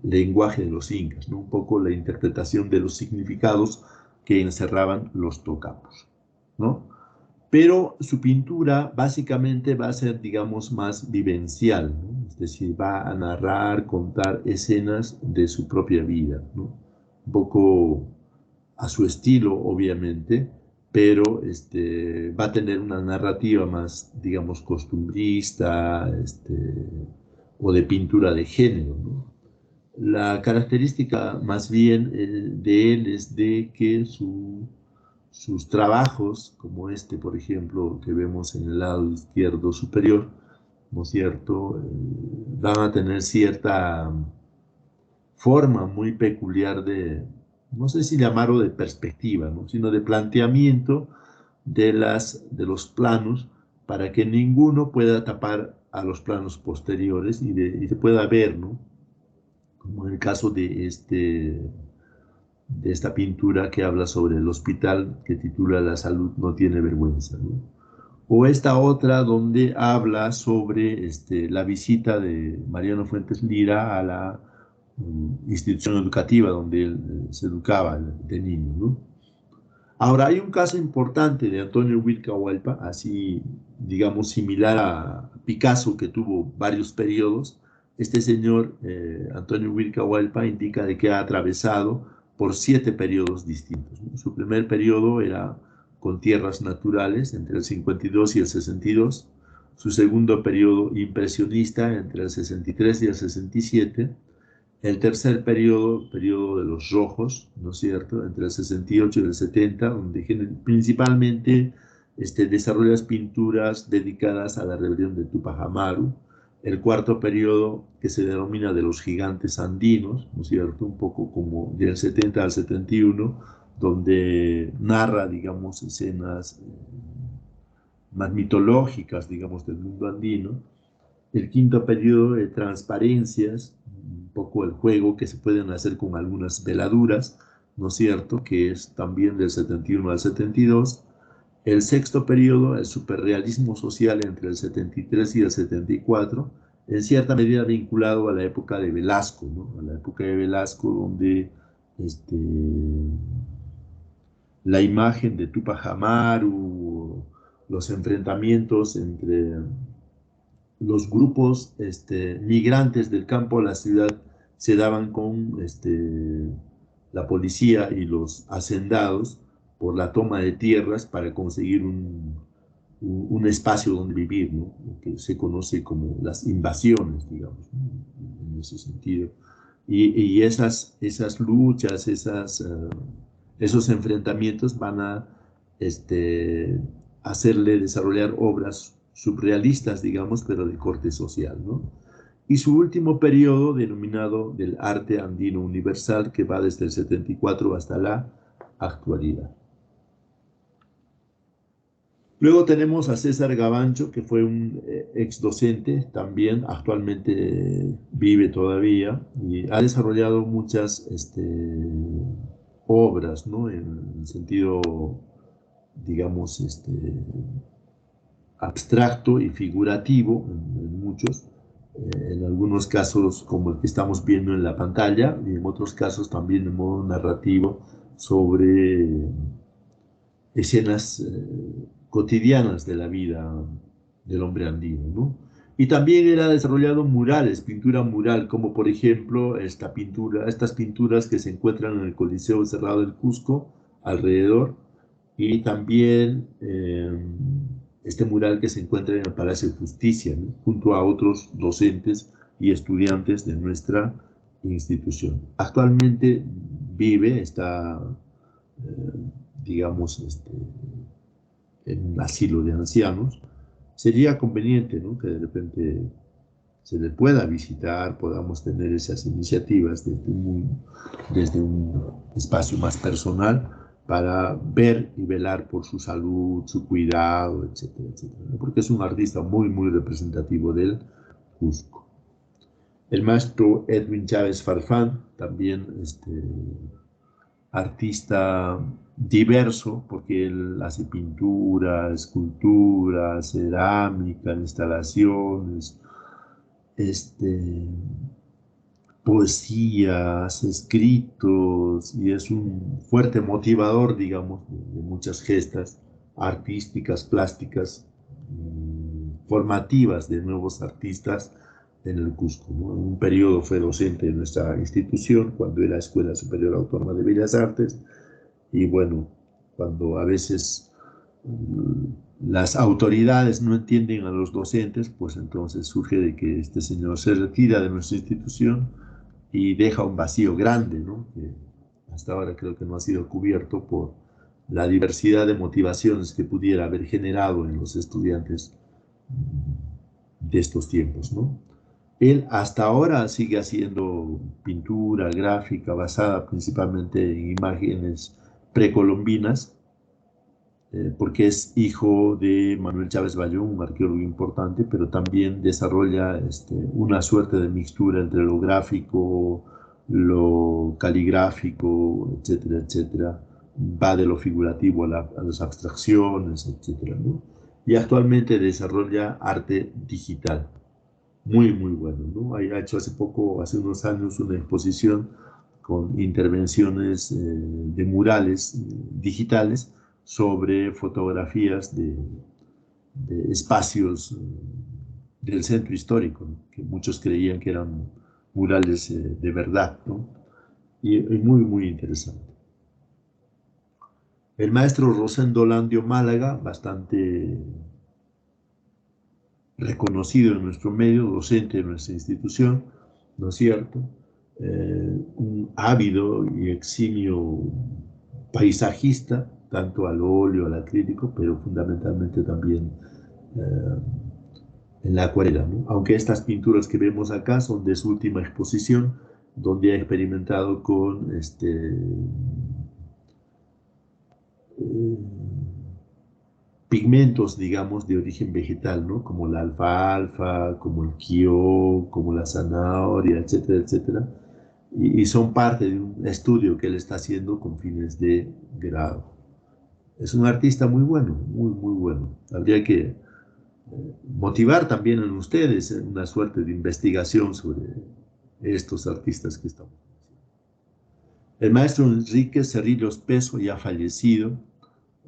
lenguaje de los incas, ¿no? Un poco la interpretación de los significados que encerraban los tocapos, ¿no? Pero su pintura básicamente va a ser, digamos, más vivencial, ¿no? Es decir, va a narrar, contar escenas de su propia vida, ¿no? un poco a su estilo, obviamente, pero va a tener una narrativa más, digamos, costumbrista, o de pintura de género, ¿no? La característica más bien de él es de que sus trabajos, como este, por ejemplo, que vemos en el lado izquierdo superior, ¿no es cierto?, van a tener cierta forma muy peculiar de, no sé si llamarlo de perspectiva, ¿no?, sino de planteamiento de los planos para que ninguno pueda tapar a los planos posteriores y se pueda ver, ¿no?, como en el caso de esta pintura que habla sobre el hospital, que titula La salud no tiene vergüenza, ¿no? O esta otra donde habla sobre la visita de Mariano Fuentes Lira a la institución educativa donde él se educaba de niño, ¿no? Ahora, hay un caso importante de Antonio Wilca Hualpa, así, digamos, similar a Picasso, que tuvo varios periodos. Este señor, Antonio Wilca Hualpa, indica de que ha atravesado por 7 periodos distintos, ¿no? Su primer periodo era con tierras naturales, entre el 52 y el 62. Su segundo periodo impresionista, entre el 63 y el 67. El tercer periodo, periodo de los rojos, ¿no es cierto?, entre el 68 y el 70, donde principalmente desarrolla pinturas dedicadas a la rebelión de Tupac Amaru. El cuarto periodo, que se denomina de los gigantes andinos, ¿no es cierto?, un poco como del 70 al 71, donde narra, digamos, escenas más mitológicas, digamos, del mundo andino. El quinto periodo de transparencias, un poco el juego que se pueden hacer con algunas veladuras, ¿no es cierto?, que es también del 71 al 72. El sexto periodo, el superrealismo social entre el 73 y el 74, en cierta medida vinculado a la época de Velasco, ¿no?, a la época de Velasco, donde la imagen de Tupac Amaru, los enfrentamientos entre los grupos migrantes del campo a la ciudad se daban con la policía y los hacendados por la toma de tierras para conseguir un espacio donde vivir, ¿no?, que se conoce como las invasiones, digamos, ¿no?, en ese sentido. Y esas luchas, esos enfrentamientos van a hacerle desarrollar obras surrealistas, digamos, pero de corte social, ¿no? Y su último periodo, denominado del arte andino universal, que va desde el 74 hasta la actualidad. Luego tenemos a César Gavancho, que fue un ex docente, también actualmente vive todavía, y ha desarrollado muchas obras, ¿no?, en el sentido, digamos, abstracto y figurativo, en muchos, en algunos casos como el que estamos viendo en la pantalla, y en otros casos también de modo narrativo sobre escenas cotidianas de la vida del hombre andino, ¿no? Y también él ha desarrollado murales, pintura mural, como por ejemplo estas pinturas que se encuentran en el Coliseo Cerrado del Cusco, alrededor, y también este mural que se encuentra en el Palacio de Justicia, ¿no?, junto a otros docentes y estudiantes de nuestra institución. Actualmente está, digamos, en un asilo de ancianos. Sería conveniente, ¿no?, que de repente se le pueda visitar, podamos tener esas iniciativas desde un espacio más personal para ver y velar por su salud, su cuidado, etcétera, etcétera, ¿no?, porque es un artista muy, muy representativo del Cusco. El maestro Edwin Chávez Farfán, también artista diverso, porque él hace pintura, escultura, cerámica, instalaciones, poesías, escritos, y es un fuerte motivador, digamos, de muchas gestas artísticas, plásticas, formativas de nuevos artistas en el Cusco, ¿no? En un periodo fue docente de nuestra institución, cuando era Escuela Superior Autónoma de Bellas Artes, y bueno, cuando a veces las autoridades no entienden a los docentes, pues entonces surge de que este señor se retira de nuestra institución y deja un vacío grande, ¿no? Que hasta ahora creo que no ha sido cubierto por la diversidad de motivaciones que pudiera haber generado en los estudiantes de estos tiempos, ¿no? Él hasta ahora sigue haciendo pintura gráfica basada principalmente en imágenes precolombinas, porque es hijo de Manuel Chávez Bayón, un arqueólogo importante, pero también desarrolla una suerte de mixtura entre lo gráfico, lo caligráfico, etcétera, etcétera. Va de lo figurativo a las abstracciones, etcétera, ¿no? Y actualmente desarrolla arte digital. Muy, muy bueno, ¿no? Ha hecho hace unos años, una exposición con intervenciones de murales digitales sobre fotografías de espacios del centro histórico, ¿no? Que muchos creían que eran murales de verdad, ¿no? Y muy, muy interesante. El maestro Rosendo Landio Málaga, bastante reconocido en nuestro medio, docente de nuestra institución, ¿no es cierto? Un ávido y eximio paisajista, tanto al óleo, al acrílico, pero fundamentalmente también en la acuarela, ¿no? Aunque estas pinturas que vemos acá son de su última exposición, donde ha experimentado con pigmentos, digamos, de origen vegetal, ¿no? Como la alfalfa, como el quio, como la zanahoria, etcétera, etcétera. Y son parte de un estudio que él está haciendo con fines de grado. Es un artista muy bueno, muy, muy bueno. Habría que motivar también en ustedes una suerte de investigación sobre estos artistas que estamos haciendo. El maestro Enrique Cerrillos Peso, ya fallecido,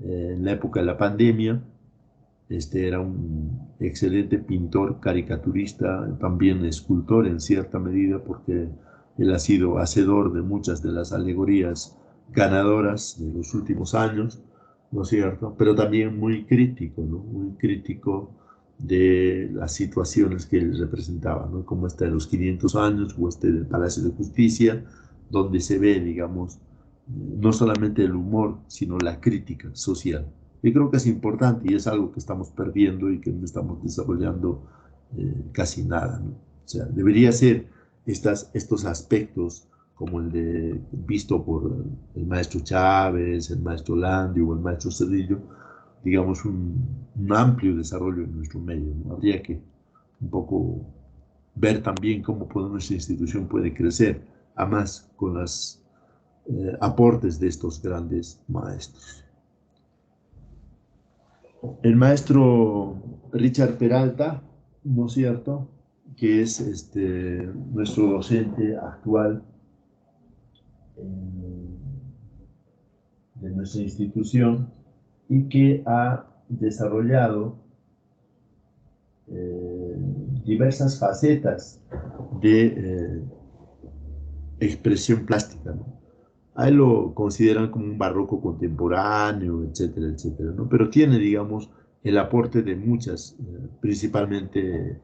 en la época de la pandemia. Era un excelente pintor, caricaturista, también escultor en cierta medida, porque él ha sido hacedor de muchas de las alegorías ganadoras de los últimos años, ¿no es cierto? Pero también muy crítico, ¿no? Muy crítico de las situaciones que él representaba, ¿no? Como de los 500 años o del Palacio de Justicia, donde se ve, digamos, no solamente el humor, sino la crítica social. Y creo que es importante y es algo que estamos perdiendo y que no estamos desarrollando casi nada, ¿no? O sea, debería ser estos aspectos como el de visto por el maestro Chávez, el maestro Landio o el maestro Cerrillo, digamos un amplio desarrollo en nuestro medio, ¿no? Habría que un poco ver también cómo nuestra institución puede crecer, además con los aportes de estos grandes maestros. El maestro Richard Peralta, ¿no es cierto?, que es nuestro docente actual de nuestra institución y que ha desarrollado diversas facetas de expresión plástica, ¿no? A él lo consideran como un barroco contemporáneo, etcétera, etcétera, ¿no? Pero tiene, digamos, el aporte de muchas, principalmente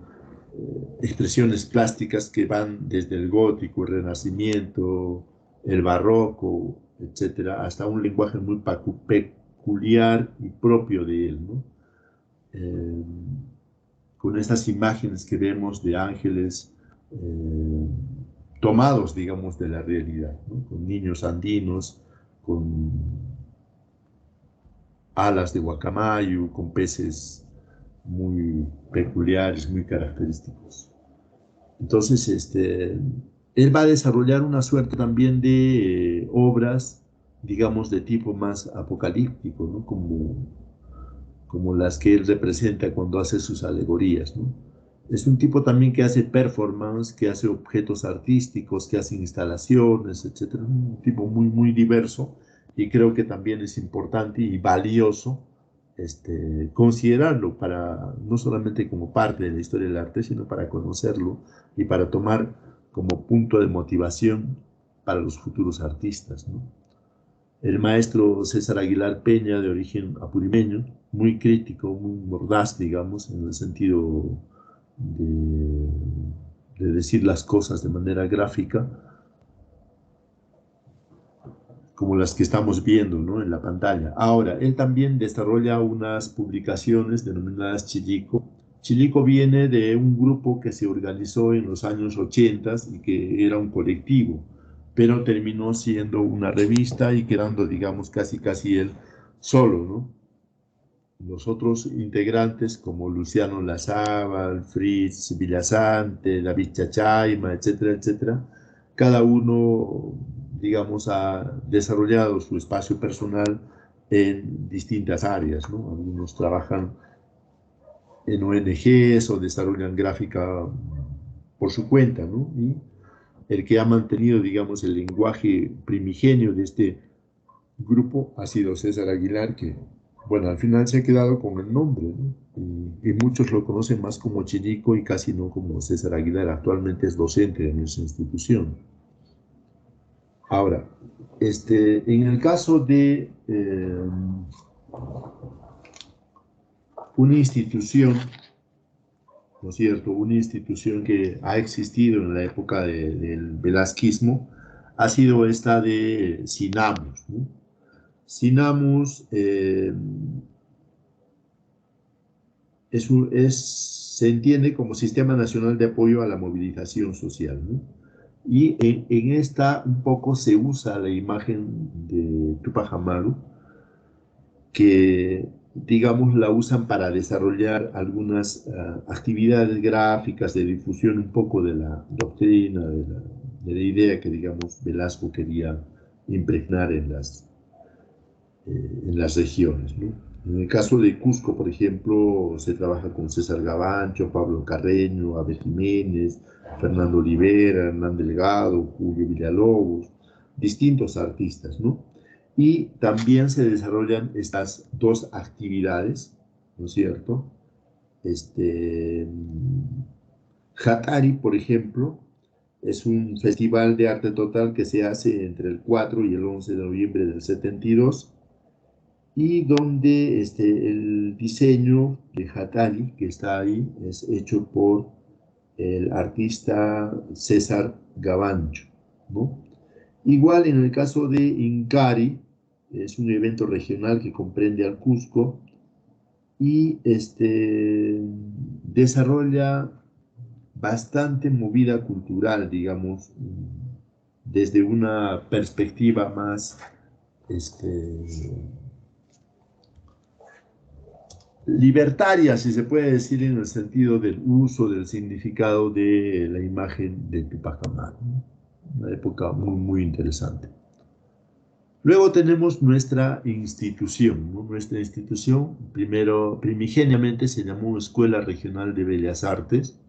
expresiones plásticas que van desde el gótico, el renacimiento, el barroco, etcétera, hasta un lenguaje muy peculiar y propio de él, ¿no? Con estas imágenes que vemos de ángeles tomados, digamos, de la realidad, ¿no? Con niños andinos, con alas de guacamayo, con peces muy peculiares, muy característicos. Entonces, él va a desarrollar una suerte también de obras, digamos, de tipo más apocalíptico, ¿no? Como las que él representa cuando hace sus alegorías, ¿no? Es un tipo también que hace performance, que hace objetos artísticos, que hace instalaciones, etcétera. Un tipo muy, muy diverso y creo que también es importante y valioso considerarlo para, no solamente como parte de la historia del arte, sino para conocerlo y para tomar como punto de motivación para los futuros artistas, ¿no? El maestro César Aguilar Peña, de origen apurimeño, muy crítico, muy mordaz, digamos, en el sentido de, de decir las cosas de manera gráfica, como las que estamos viendo, ¿no?, en la pantalla. Ahora, él también desarrolla unas publicaciones denominadas Chilico. Chilico viene de un grupo que se organizó en los años 80 y que era un colectivo, pero terminó siendo una revista y quedando, digamos, casi él solo, ¿no? Los otros integrantes, como Luciano Lazábal, Fritz Villasante, David Chachaima, etcétera, etcétera, cada uno, digamos, ha desarrollado su espacio personal en distintas áreas, ¿no? Algunos trabajan en ONGs o desarrollan gráfica por su cuenta, ¿no? Y el que ha mantenido, digamos, el lenguaje primigenio de este grupo ha sido César Aguilar, que, bueno, al final se ha quedado con el nombre, ¿no? Y muchos lo conocen más como Chinico y casi no como César Aguilar. Actualmente es docente de nuestra institución. Ahora, en el caso de una institución, ¿no es cierto?, una institución que ha existido en la época del velazquismo, ha sido esta de Sinamus, ¿no? Sinamus se entiende como Sistema Nacional de Apoyo a la Movilización Social, ¿no? Y en esta un poco se usa la imagen de Tupac Amaru, que, digamos, la usan para desarrollar algunas actividades gráficas de difusión un poco de la doctrina, de la idea que, digamos, Velasco quería impregnar en las regiones, ¿no? En el caso de Cusco, por ejemplo, se trabaja con César Gavancho, Pablo Carreño, Abel Jiménez, Fernando Olivera, Hernán Delgado, Julio Villalobos, distintos artistas, ¿no? Y también se desarrollan estas dos actividades, ¿no es cierto? Hatari, por ejemplo, es un festival de arte total que se hace entre el 4 y el 11 de noviembre del 72, y donde el diseño de Hatari, que está ahí, es hecho por el artista César Gavancho, ¿no? Igual en el caso de Incari, es un evento regional que comprende al Cusco y desarrolla bastante movida cultural, digamos, desde una perspectiva más libertaria, si se puede decir, en el sentido del uso, del significado de la imagen de Tupac Amaru, ¿no? Una época muy interesante. Luego tenemos nuestra institución, ¿no? Nuestra institución, primigeniamente se llamó Escuela Regional de Bellas Artes,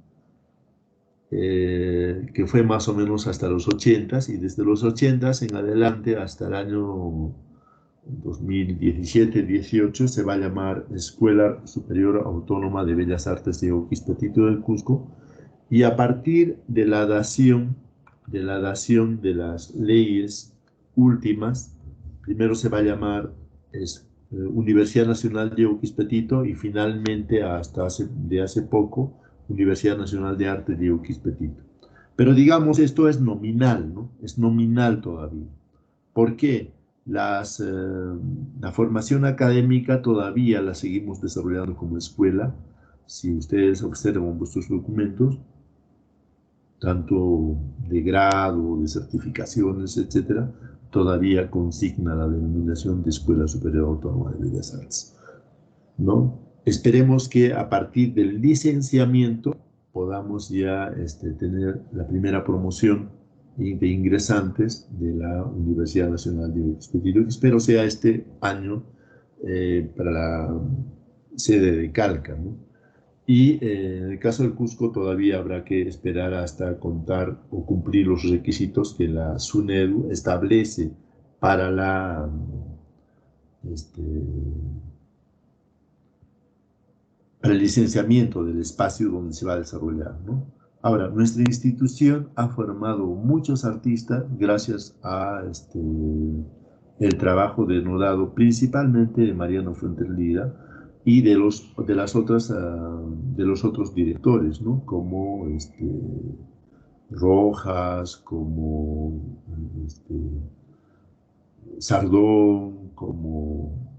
que fue más o menos hasta los 80s, y desde los 80s en adelante hasta el año 2017-18 se va a llamar Escuela Superior Autónoma de Bellas Artes de Oquispetito del Cusco, y a partir de la dación de las leyes últimas, primero se va a llamar Universidad Nacional de Oquispetito y finalmente, hasta hace poco, Universidad Nacional de Arte de Oquispetito. Pero digamos, esto es nominal, ¿no? Es nominal todavía. ¿Por qué? La formación académica todavía la seguimos desarrollando como escuela. Si ustedes observan vuestros documentos, tanto de grado, de certificaciones, etcétera, todavía consigna la denominación de Escuela Superior Autónoma de Bellas Artes, ¿no? Esperemos que a partir del licenciamiento podamos ya tener la primera promoción de ingresantes de la Universidad Nacional de Oquispetito, que espero sea este año para la sede de Calca, ¿no? Y en el caso del Cusco todavía habrá que esperar hasta contar o cumplir los requisitos que la SUNEDU establece para la para el licenciamiento del espacio donde se va a desarrollar, ¿no? Ahora, nuestra institución ha formado muchos artistas gracias a el trabajo denodado principalmente de Mariano Fuentes Lira y de los otros directores, ¿no? Como Rojas, como Sardón, como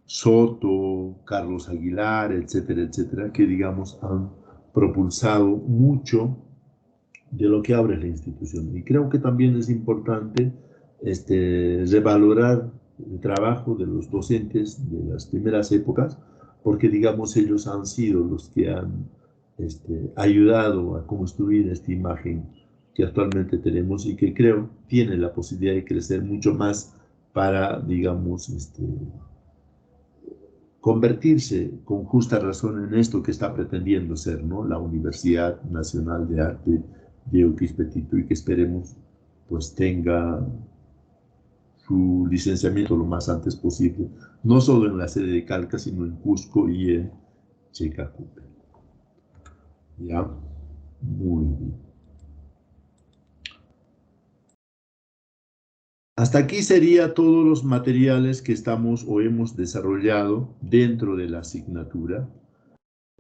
Soto, Carlos Aguilar, etcétera, etcétera, que digamos han propulsado mucho de lo que abre la institución. Y creo que también es importante revalorar el trabajo de los docentes de las primeras épocas, porque digamos ellos han sido los que han ayudado a construir esta imagen que actualmente tenemos y que creo tiene la posibilidad de crecer mucho más para, digamos, convertirse con justa razón en esto que está pretendiendo ser, ¿no? La Universidad Nacional de Arte de Uquispetito, y que esperemos pues tenga su licenciamiento lo más antes posible, no solo en la sede de Calca, sino en Cusco y en Checacupe. ¿Ya? Muy bien. Hasta aquí sería todos los materiales que estamos o hemos desarrollado dentro de la asignatura.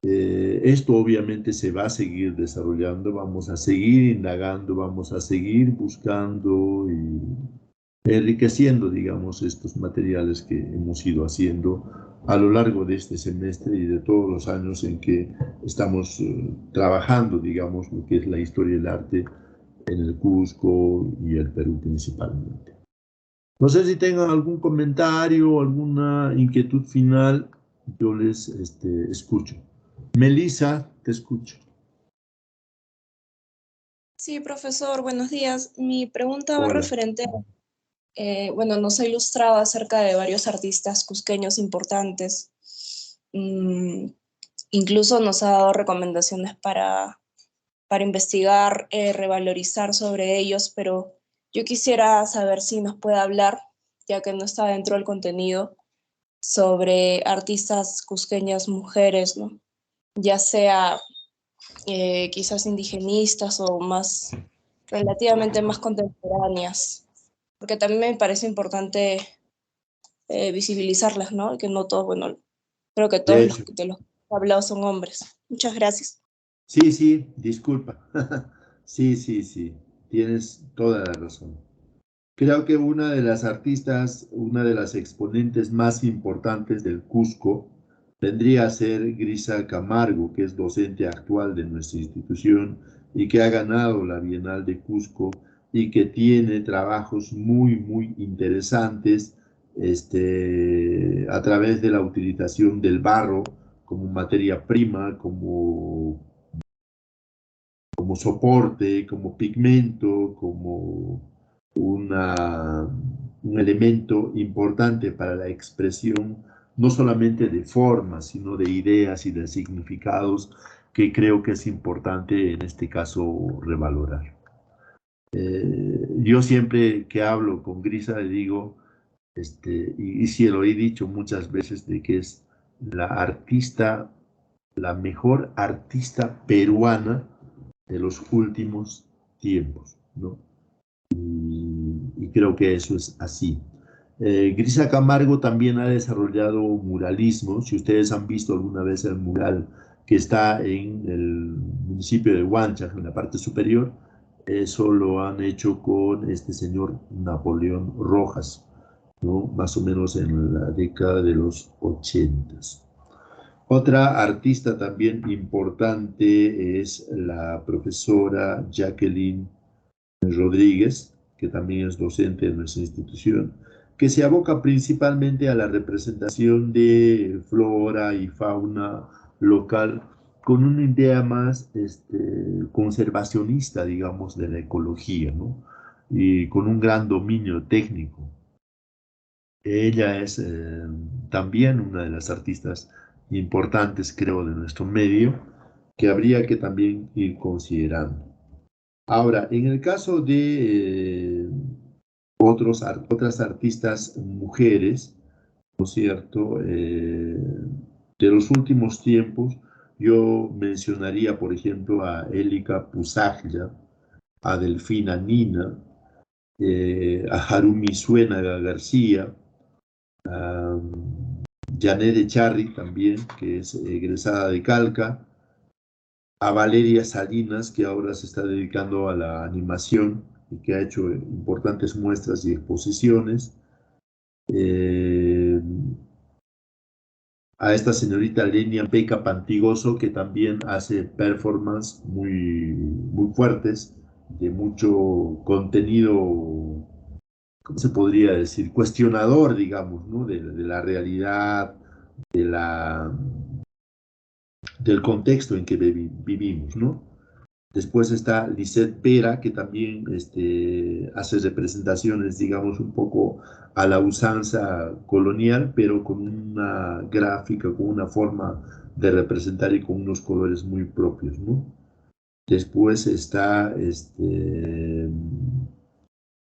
Esto obviamente se va a seguir desarrollando, vamos a seguir indagando, vamos a seguir buscando y enriqueciendo, digamos, estos materiales que hemos ido haciendo a lo largo de este semestre y de todos los años en que estamos trabajando, digamos, lo que es la historia del arte en el Cusco y el Perú principalmente. No sé si tengan algún comentario o alguna inquietud final, yo les escucho. Melissa, te escucho. Sí, profesor, buenos días. Mi pregunta va Hola. referente, bueno, nos ha ilustrado acerca de varios artistas cusqueños importantes. Incluso nos ha dado recomendaciones para investigar, revalorizar sobre ellos, pero yo quisiera saber si nos puede hablar, ya que no está dentro del contenido, sobre artistas cusqueñas mujeres, ¿no? Ya sea quizás indigenistas o más relativamente más contemporáneas, porque también me parece importante visibilizarlas, ¿no? Que no todos, bueno, creo que De todos hecho, de los que he hablado son hombres. Muchas gracias. sí, disculpa. Sí, tienes toda la razón. Creo que una de las artistas, una de las exponentes más importantes del Cusco, vendría a ser Grisa Camargo, que es docente actual de nuestra institución y que ha ganado la Bienal de Cusco y que tiene trabajos muy interesantes a través de la utilización del barro como materia prima, como soporte, como pigmento, como un elemento importante para la expresión no solamente de formas, sino de ideas y de significados que creo que es importante en este caso revalorar. Yo siempre que hablo con Grisa le digo, y sí lo he dicho muchas veces, de que es la artista, la mejor artista peruana de los últimos tiempos, ¿no? Y creo que eso es así. Grisa Camargo también ha desarrollado muralismo. Si ustedes han visto alguna vez el mural que está en el municipio de Huancha, en la parte superior, eso lo han hecho con este señor Napoleón Rojas, ¿no? Más o menos en la década de los 80. Otra artista también importante es la profesora Jacqueline Rodríguez, que también es docente de nuestra institución, que se aboca principalmente a la representación de flora y fauna local con una idea más conservacionista, digamos, de la ecología, ¿no? Y con un gran dominio técnico. Ella es también una de las artistas importantes, creo, de nuestro medio, que habría que también ir considerando. Ahora, en el caso de otras artistas mujeres, ¿no es cierto? De los últimos tiempos, yo mencionaría, por ejemplo, a Elika Pusaglia, a Delfina Nina, a Harumi Suénaga García, a Janet Echarri también, que es egresada de Calca, a Valeria Salinas, que ahora se está dedicando a la animación y que ha hecho importantes muestras y exposiciones, a esta señorita Lenia Beca Pantigoso, que también hace performances muy fuertes, de mucho contenido, ¿cómo se podría decir? Cuestionador, digamos, ¿no? De la realidad, de del contexto en que vivimos, ¿no? Después está Lisette Pera, que también hace representaciones, digamos, un poco a la usanza colonial, pero con una gráfica, con una forma de representar y con unos colores muy propios, ¿no? Después está,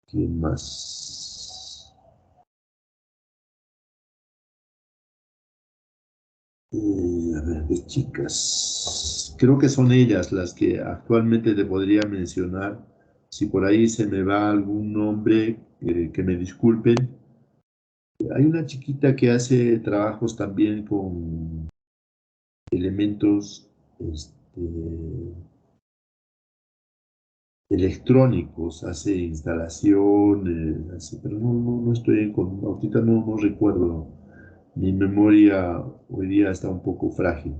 ¿quién más? A ver, qué chicas. Creo que son ellas las que actualmente te podría mencionar. Si por ahí se me va algún nombre, que me disculpen. Hay una chiquita que hace trabajos también con elementos electrónicos, hace instalaciones, pero no estoy ahorita no recuerdo. Mi memoria hoy día está un poco frágil.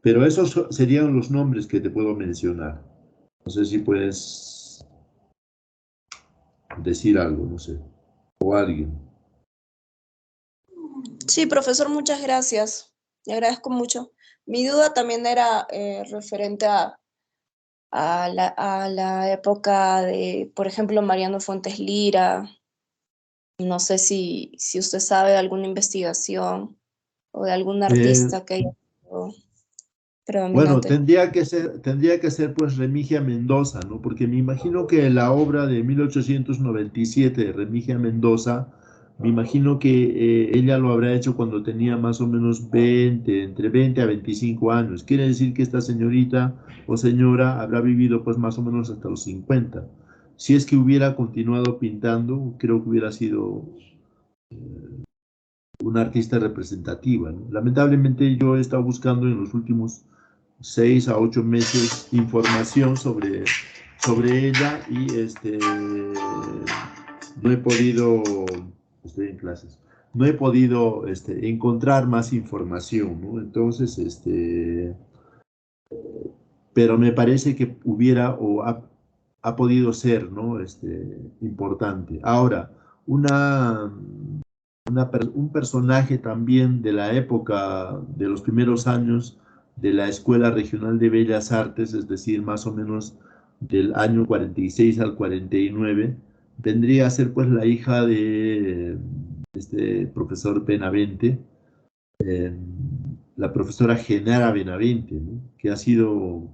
Pero esos serían los nombres que te puedo mencionar. No sé si puedes decir algo, no sé, o alguien. Sí, profesor, muchas gracias. Le agradezco mucho. Mi duda también era referente a la época de, por ejemplo, Mariano Fuentes Lira. No sé si usted sabe de alguna investigación o de algún Eh, artista que haya sido Bueno, predominante. tendría que ser pues Remigia Mendoza, ¿no? Porque me imagino que la obra de 1897 de Remigia Mendoza, me imagino que ella lo habrá hecho cuando tenía más o menos 20, entre 20 a 25 años. Quiere decir que esta señorita o señora habrá vivido pues más o menos hasta los 50. Si es que hubiera continuado pintando, creo que hubiera sido una artista representativa, ¿no? Lamentablemente yo he estado buscando en los últimos 6 a 8 meses información sobre ella y no he podido, estoy en clases, no he podido encontrar más información, ¿no? Entonces, pero me parece que hubiera o ha podido ser, ¿no? Importante. Ahora, una, un personaje también de la época de los primeros años de la Escuela Regional de Bellas Artes, es decir, más o menos del año 46 al 49, vendría a ser pues la hija de este profesor Benavente, eh, la profesora Genara Benavente, ¿no? Que ha sido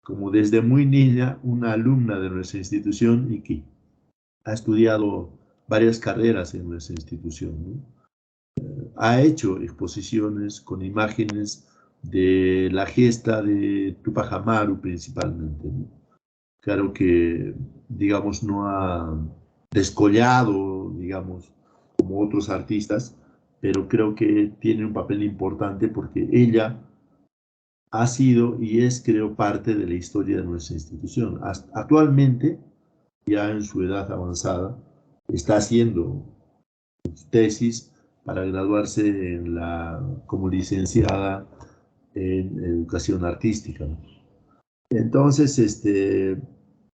como desde muy niña una alumna de nuestra institución y que ha estudiado varias carreras en nuestra institución, ¿no? Ha hecho exposiciones con imágenes de la gesta de Tupac Amaru principalmente, ¿no? Claro que, digamos, no ha descollado, digamos, como otros artistas, pero creo que tiene un papel importante porque ella ha sido y es, creo, parte de la historia de nuestra institución. Actualmente, ya en su edad avanzada, está haciendo tesis para graduarse como licenciada en educación artística, ¿no? Entonces,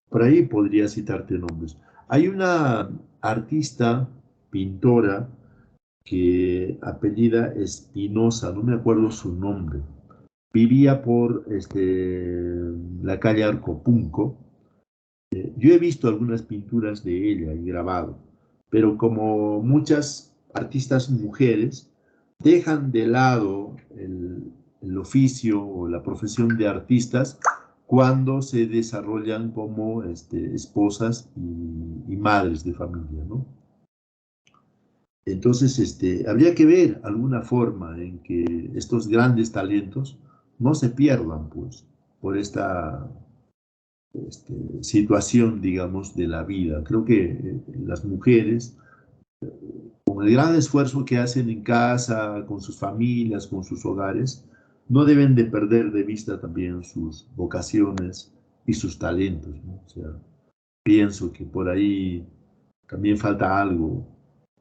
por ahí podría citarte nombres. Hay una artista, pintora, que apellida Espinosa, no me acuerdo su nombre. Vivía por la calle Arcopunco. Yo he visto algunas pinturas de ella y grabado, pero como muchas artistas mujeres dejan de lado el oficio o la profesión de artistas cuando se desarrollan como esposas y madres de familia, ¿no? Entonces, habría que ver alguna forma en que estos grandes talentos no se pierdan, pues, por esta situación, digamos, de la vida. Creo que las mujeres, con el gran esfuerzo que hacen en casa, con sus familias, con sus hogares, no deben de perder de vista también sus vocaciones y sus talentos, ¿no? O sea, pienso que por ahí también falta algo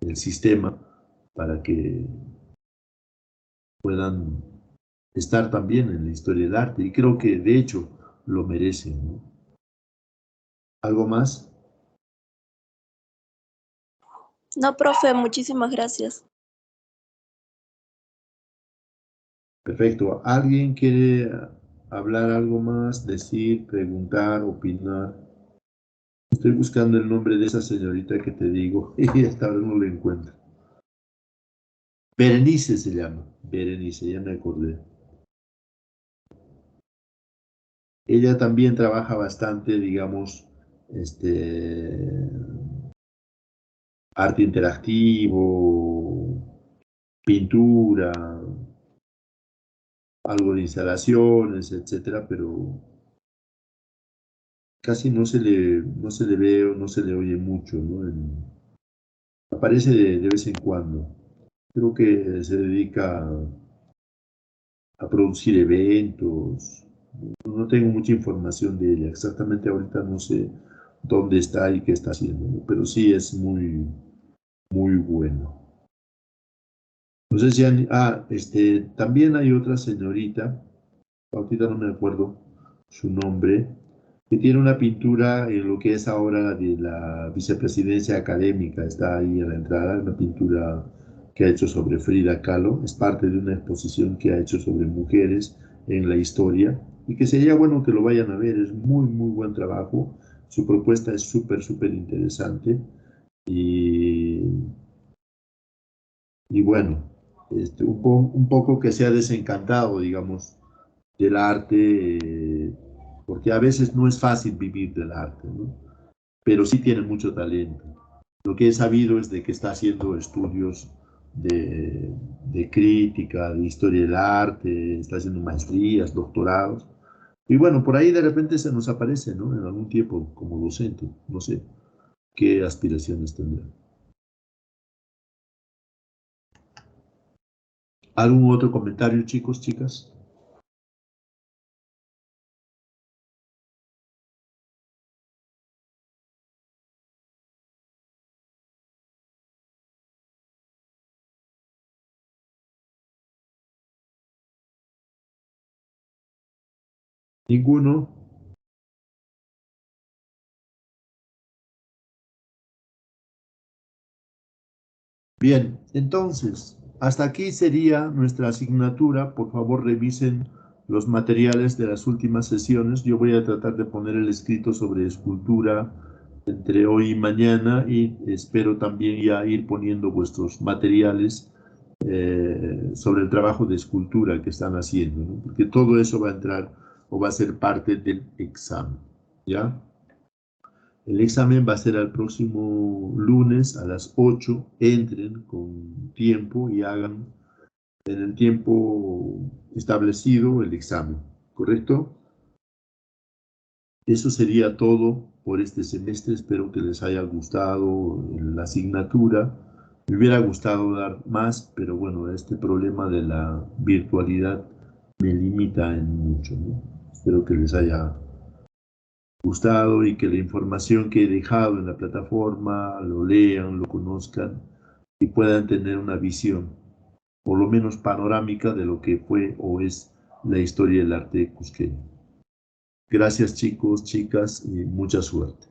en el sistema para que puedan estar también en la historia del arte, y creo que de hecho lo merecen, ¿no? ¿Algo más? No, profe, muchísimas gracias. Perfecto. ¿Alguien quiere hablar algo más, decir, preguntar, opinar? Estoy buscando el nombre de esa señorita que te digo y hasta ahora no lo encuentro. Berenice se llama. Berenice, ya me acordé. Ella también trabaja bastante, digamos, arte interactivo, pintura, algo de instalaciones, etcétera, pero casi no se le ve o no se le oye mucho, ¿no? Aparece de vez en cuando. Creo que se dedica a producir eventos. No tengo mucha información de ella. Exactamente ahorita no sé dónde está y qué está haciendo, ¿no? Pero sí es muy, muy bueno. No sé si también hay otra señorita, ahorita no me acuerdo su nombre, que tiene una pintura en lo que es ahora de la vicepresidencia académica, está ahí a la entrada, una pintura que ha hecho sobre Frida Kahlo, es parte de una exposición que ha hecho sobre mujeres en la historia, y que sería bueno que lo vayan a ver, es muy, muy buen trabajo, su propuesta es súper, súper interesante, y, y bueno, un poco que se ha desencantado, digamos, del arte, porque a veces no es fácil vivir del arte, ¿no? Pero sí tiene mucho talento. Lo que he sabido es de que está haciendo estudios de crítica, de historia del arte, está haciendo maestrías, doctorados. Y bueno, por ahí de repente se nos aparece, ¿no? En algún tiempo como docente, no sé qué aspiraciones tendrá. ¿Algún otro comentario, chicos, chicas? ¿Ninguno? Bien, entonces, hasta aquí sería nuestra asignatura. Por favor, revisen los materiales de las últimas sesiones. Yo voy a tratar de poner el escrito sobre escultura entre hoy y mañana, y espero también ya ir poniendo vuestros materiales sobre el trabajo de escultura que están haciendo, ¿no? Porque todo eso va a entrar o va a ser parte del examen, ¿ya? El examen va a ser el próximo lunes a las 8. Entren con tiempo y hagan en el tiempo establecido el examen, ¿correcto? Eso sería todo por este semestre. Espero que les haya gustado la asignatura. Me hubiera gustado dar más, pero bueno, este problema de la virtualidad me limita en mucho, ¿no? Espero que les haya gustado y que la información que he dejado en la plataforma lo lean, lo conozcan y puedan tener una visión, por lo menos panorámica, de lo que fue o es la historia del arte cusqueño. Gracias, chicos, chicas, y mucha suerte.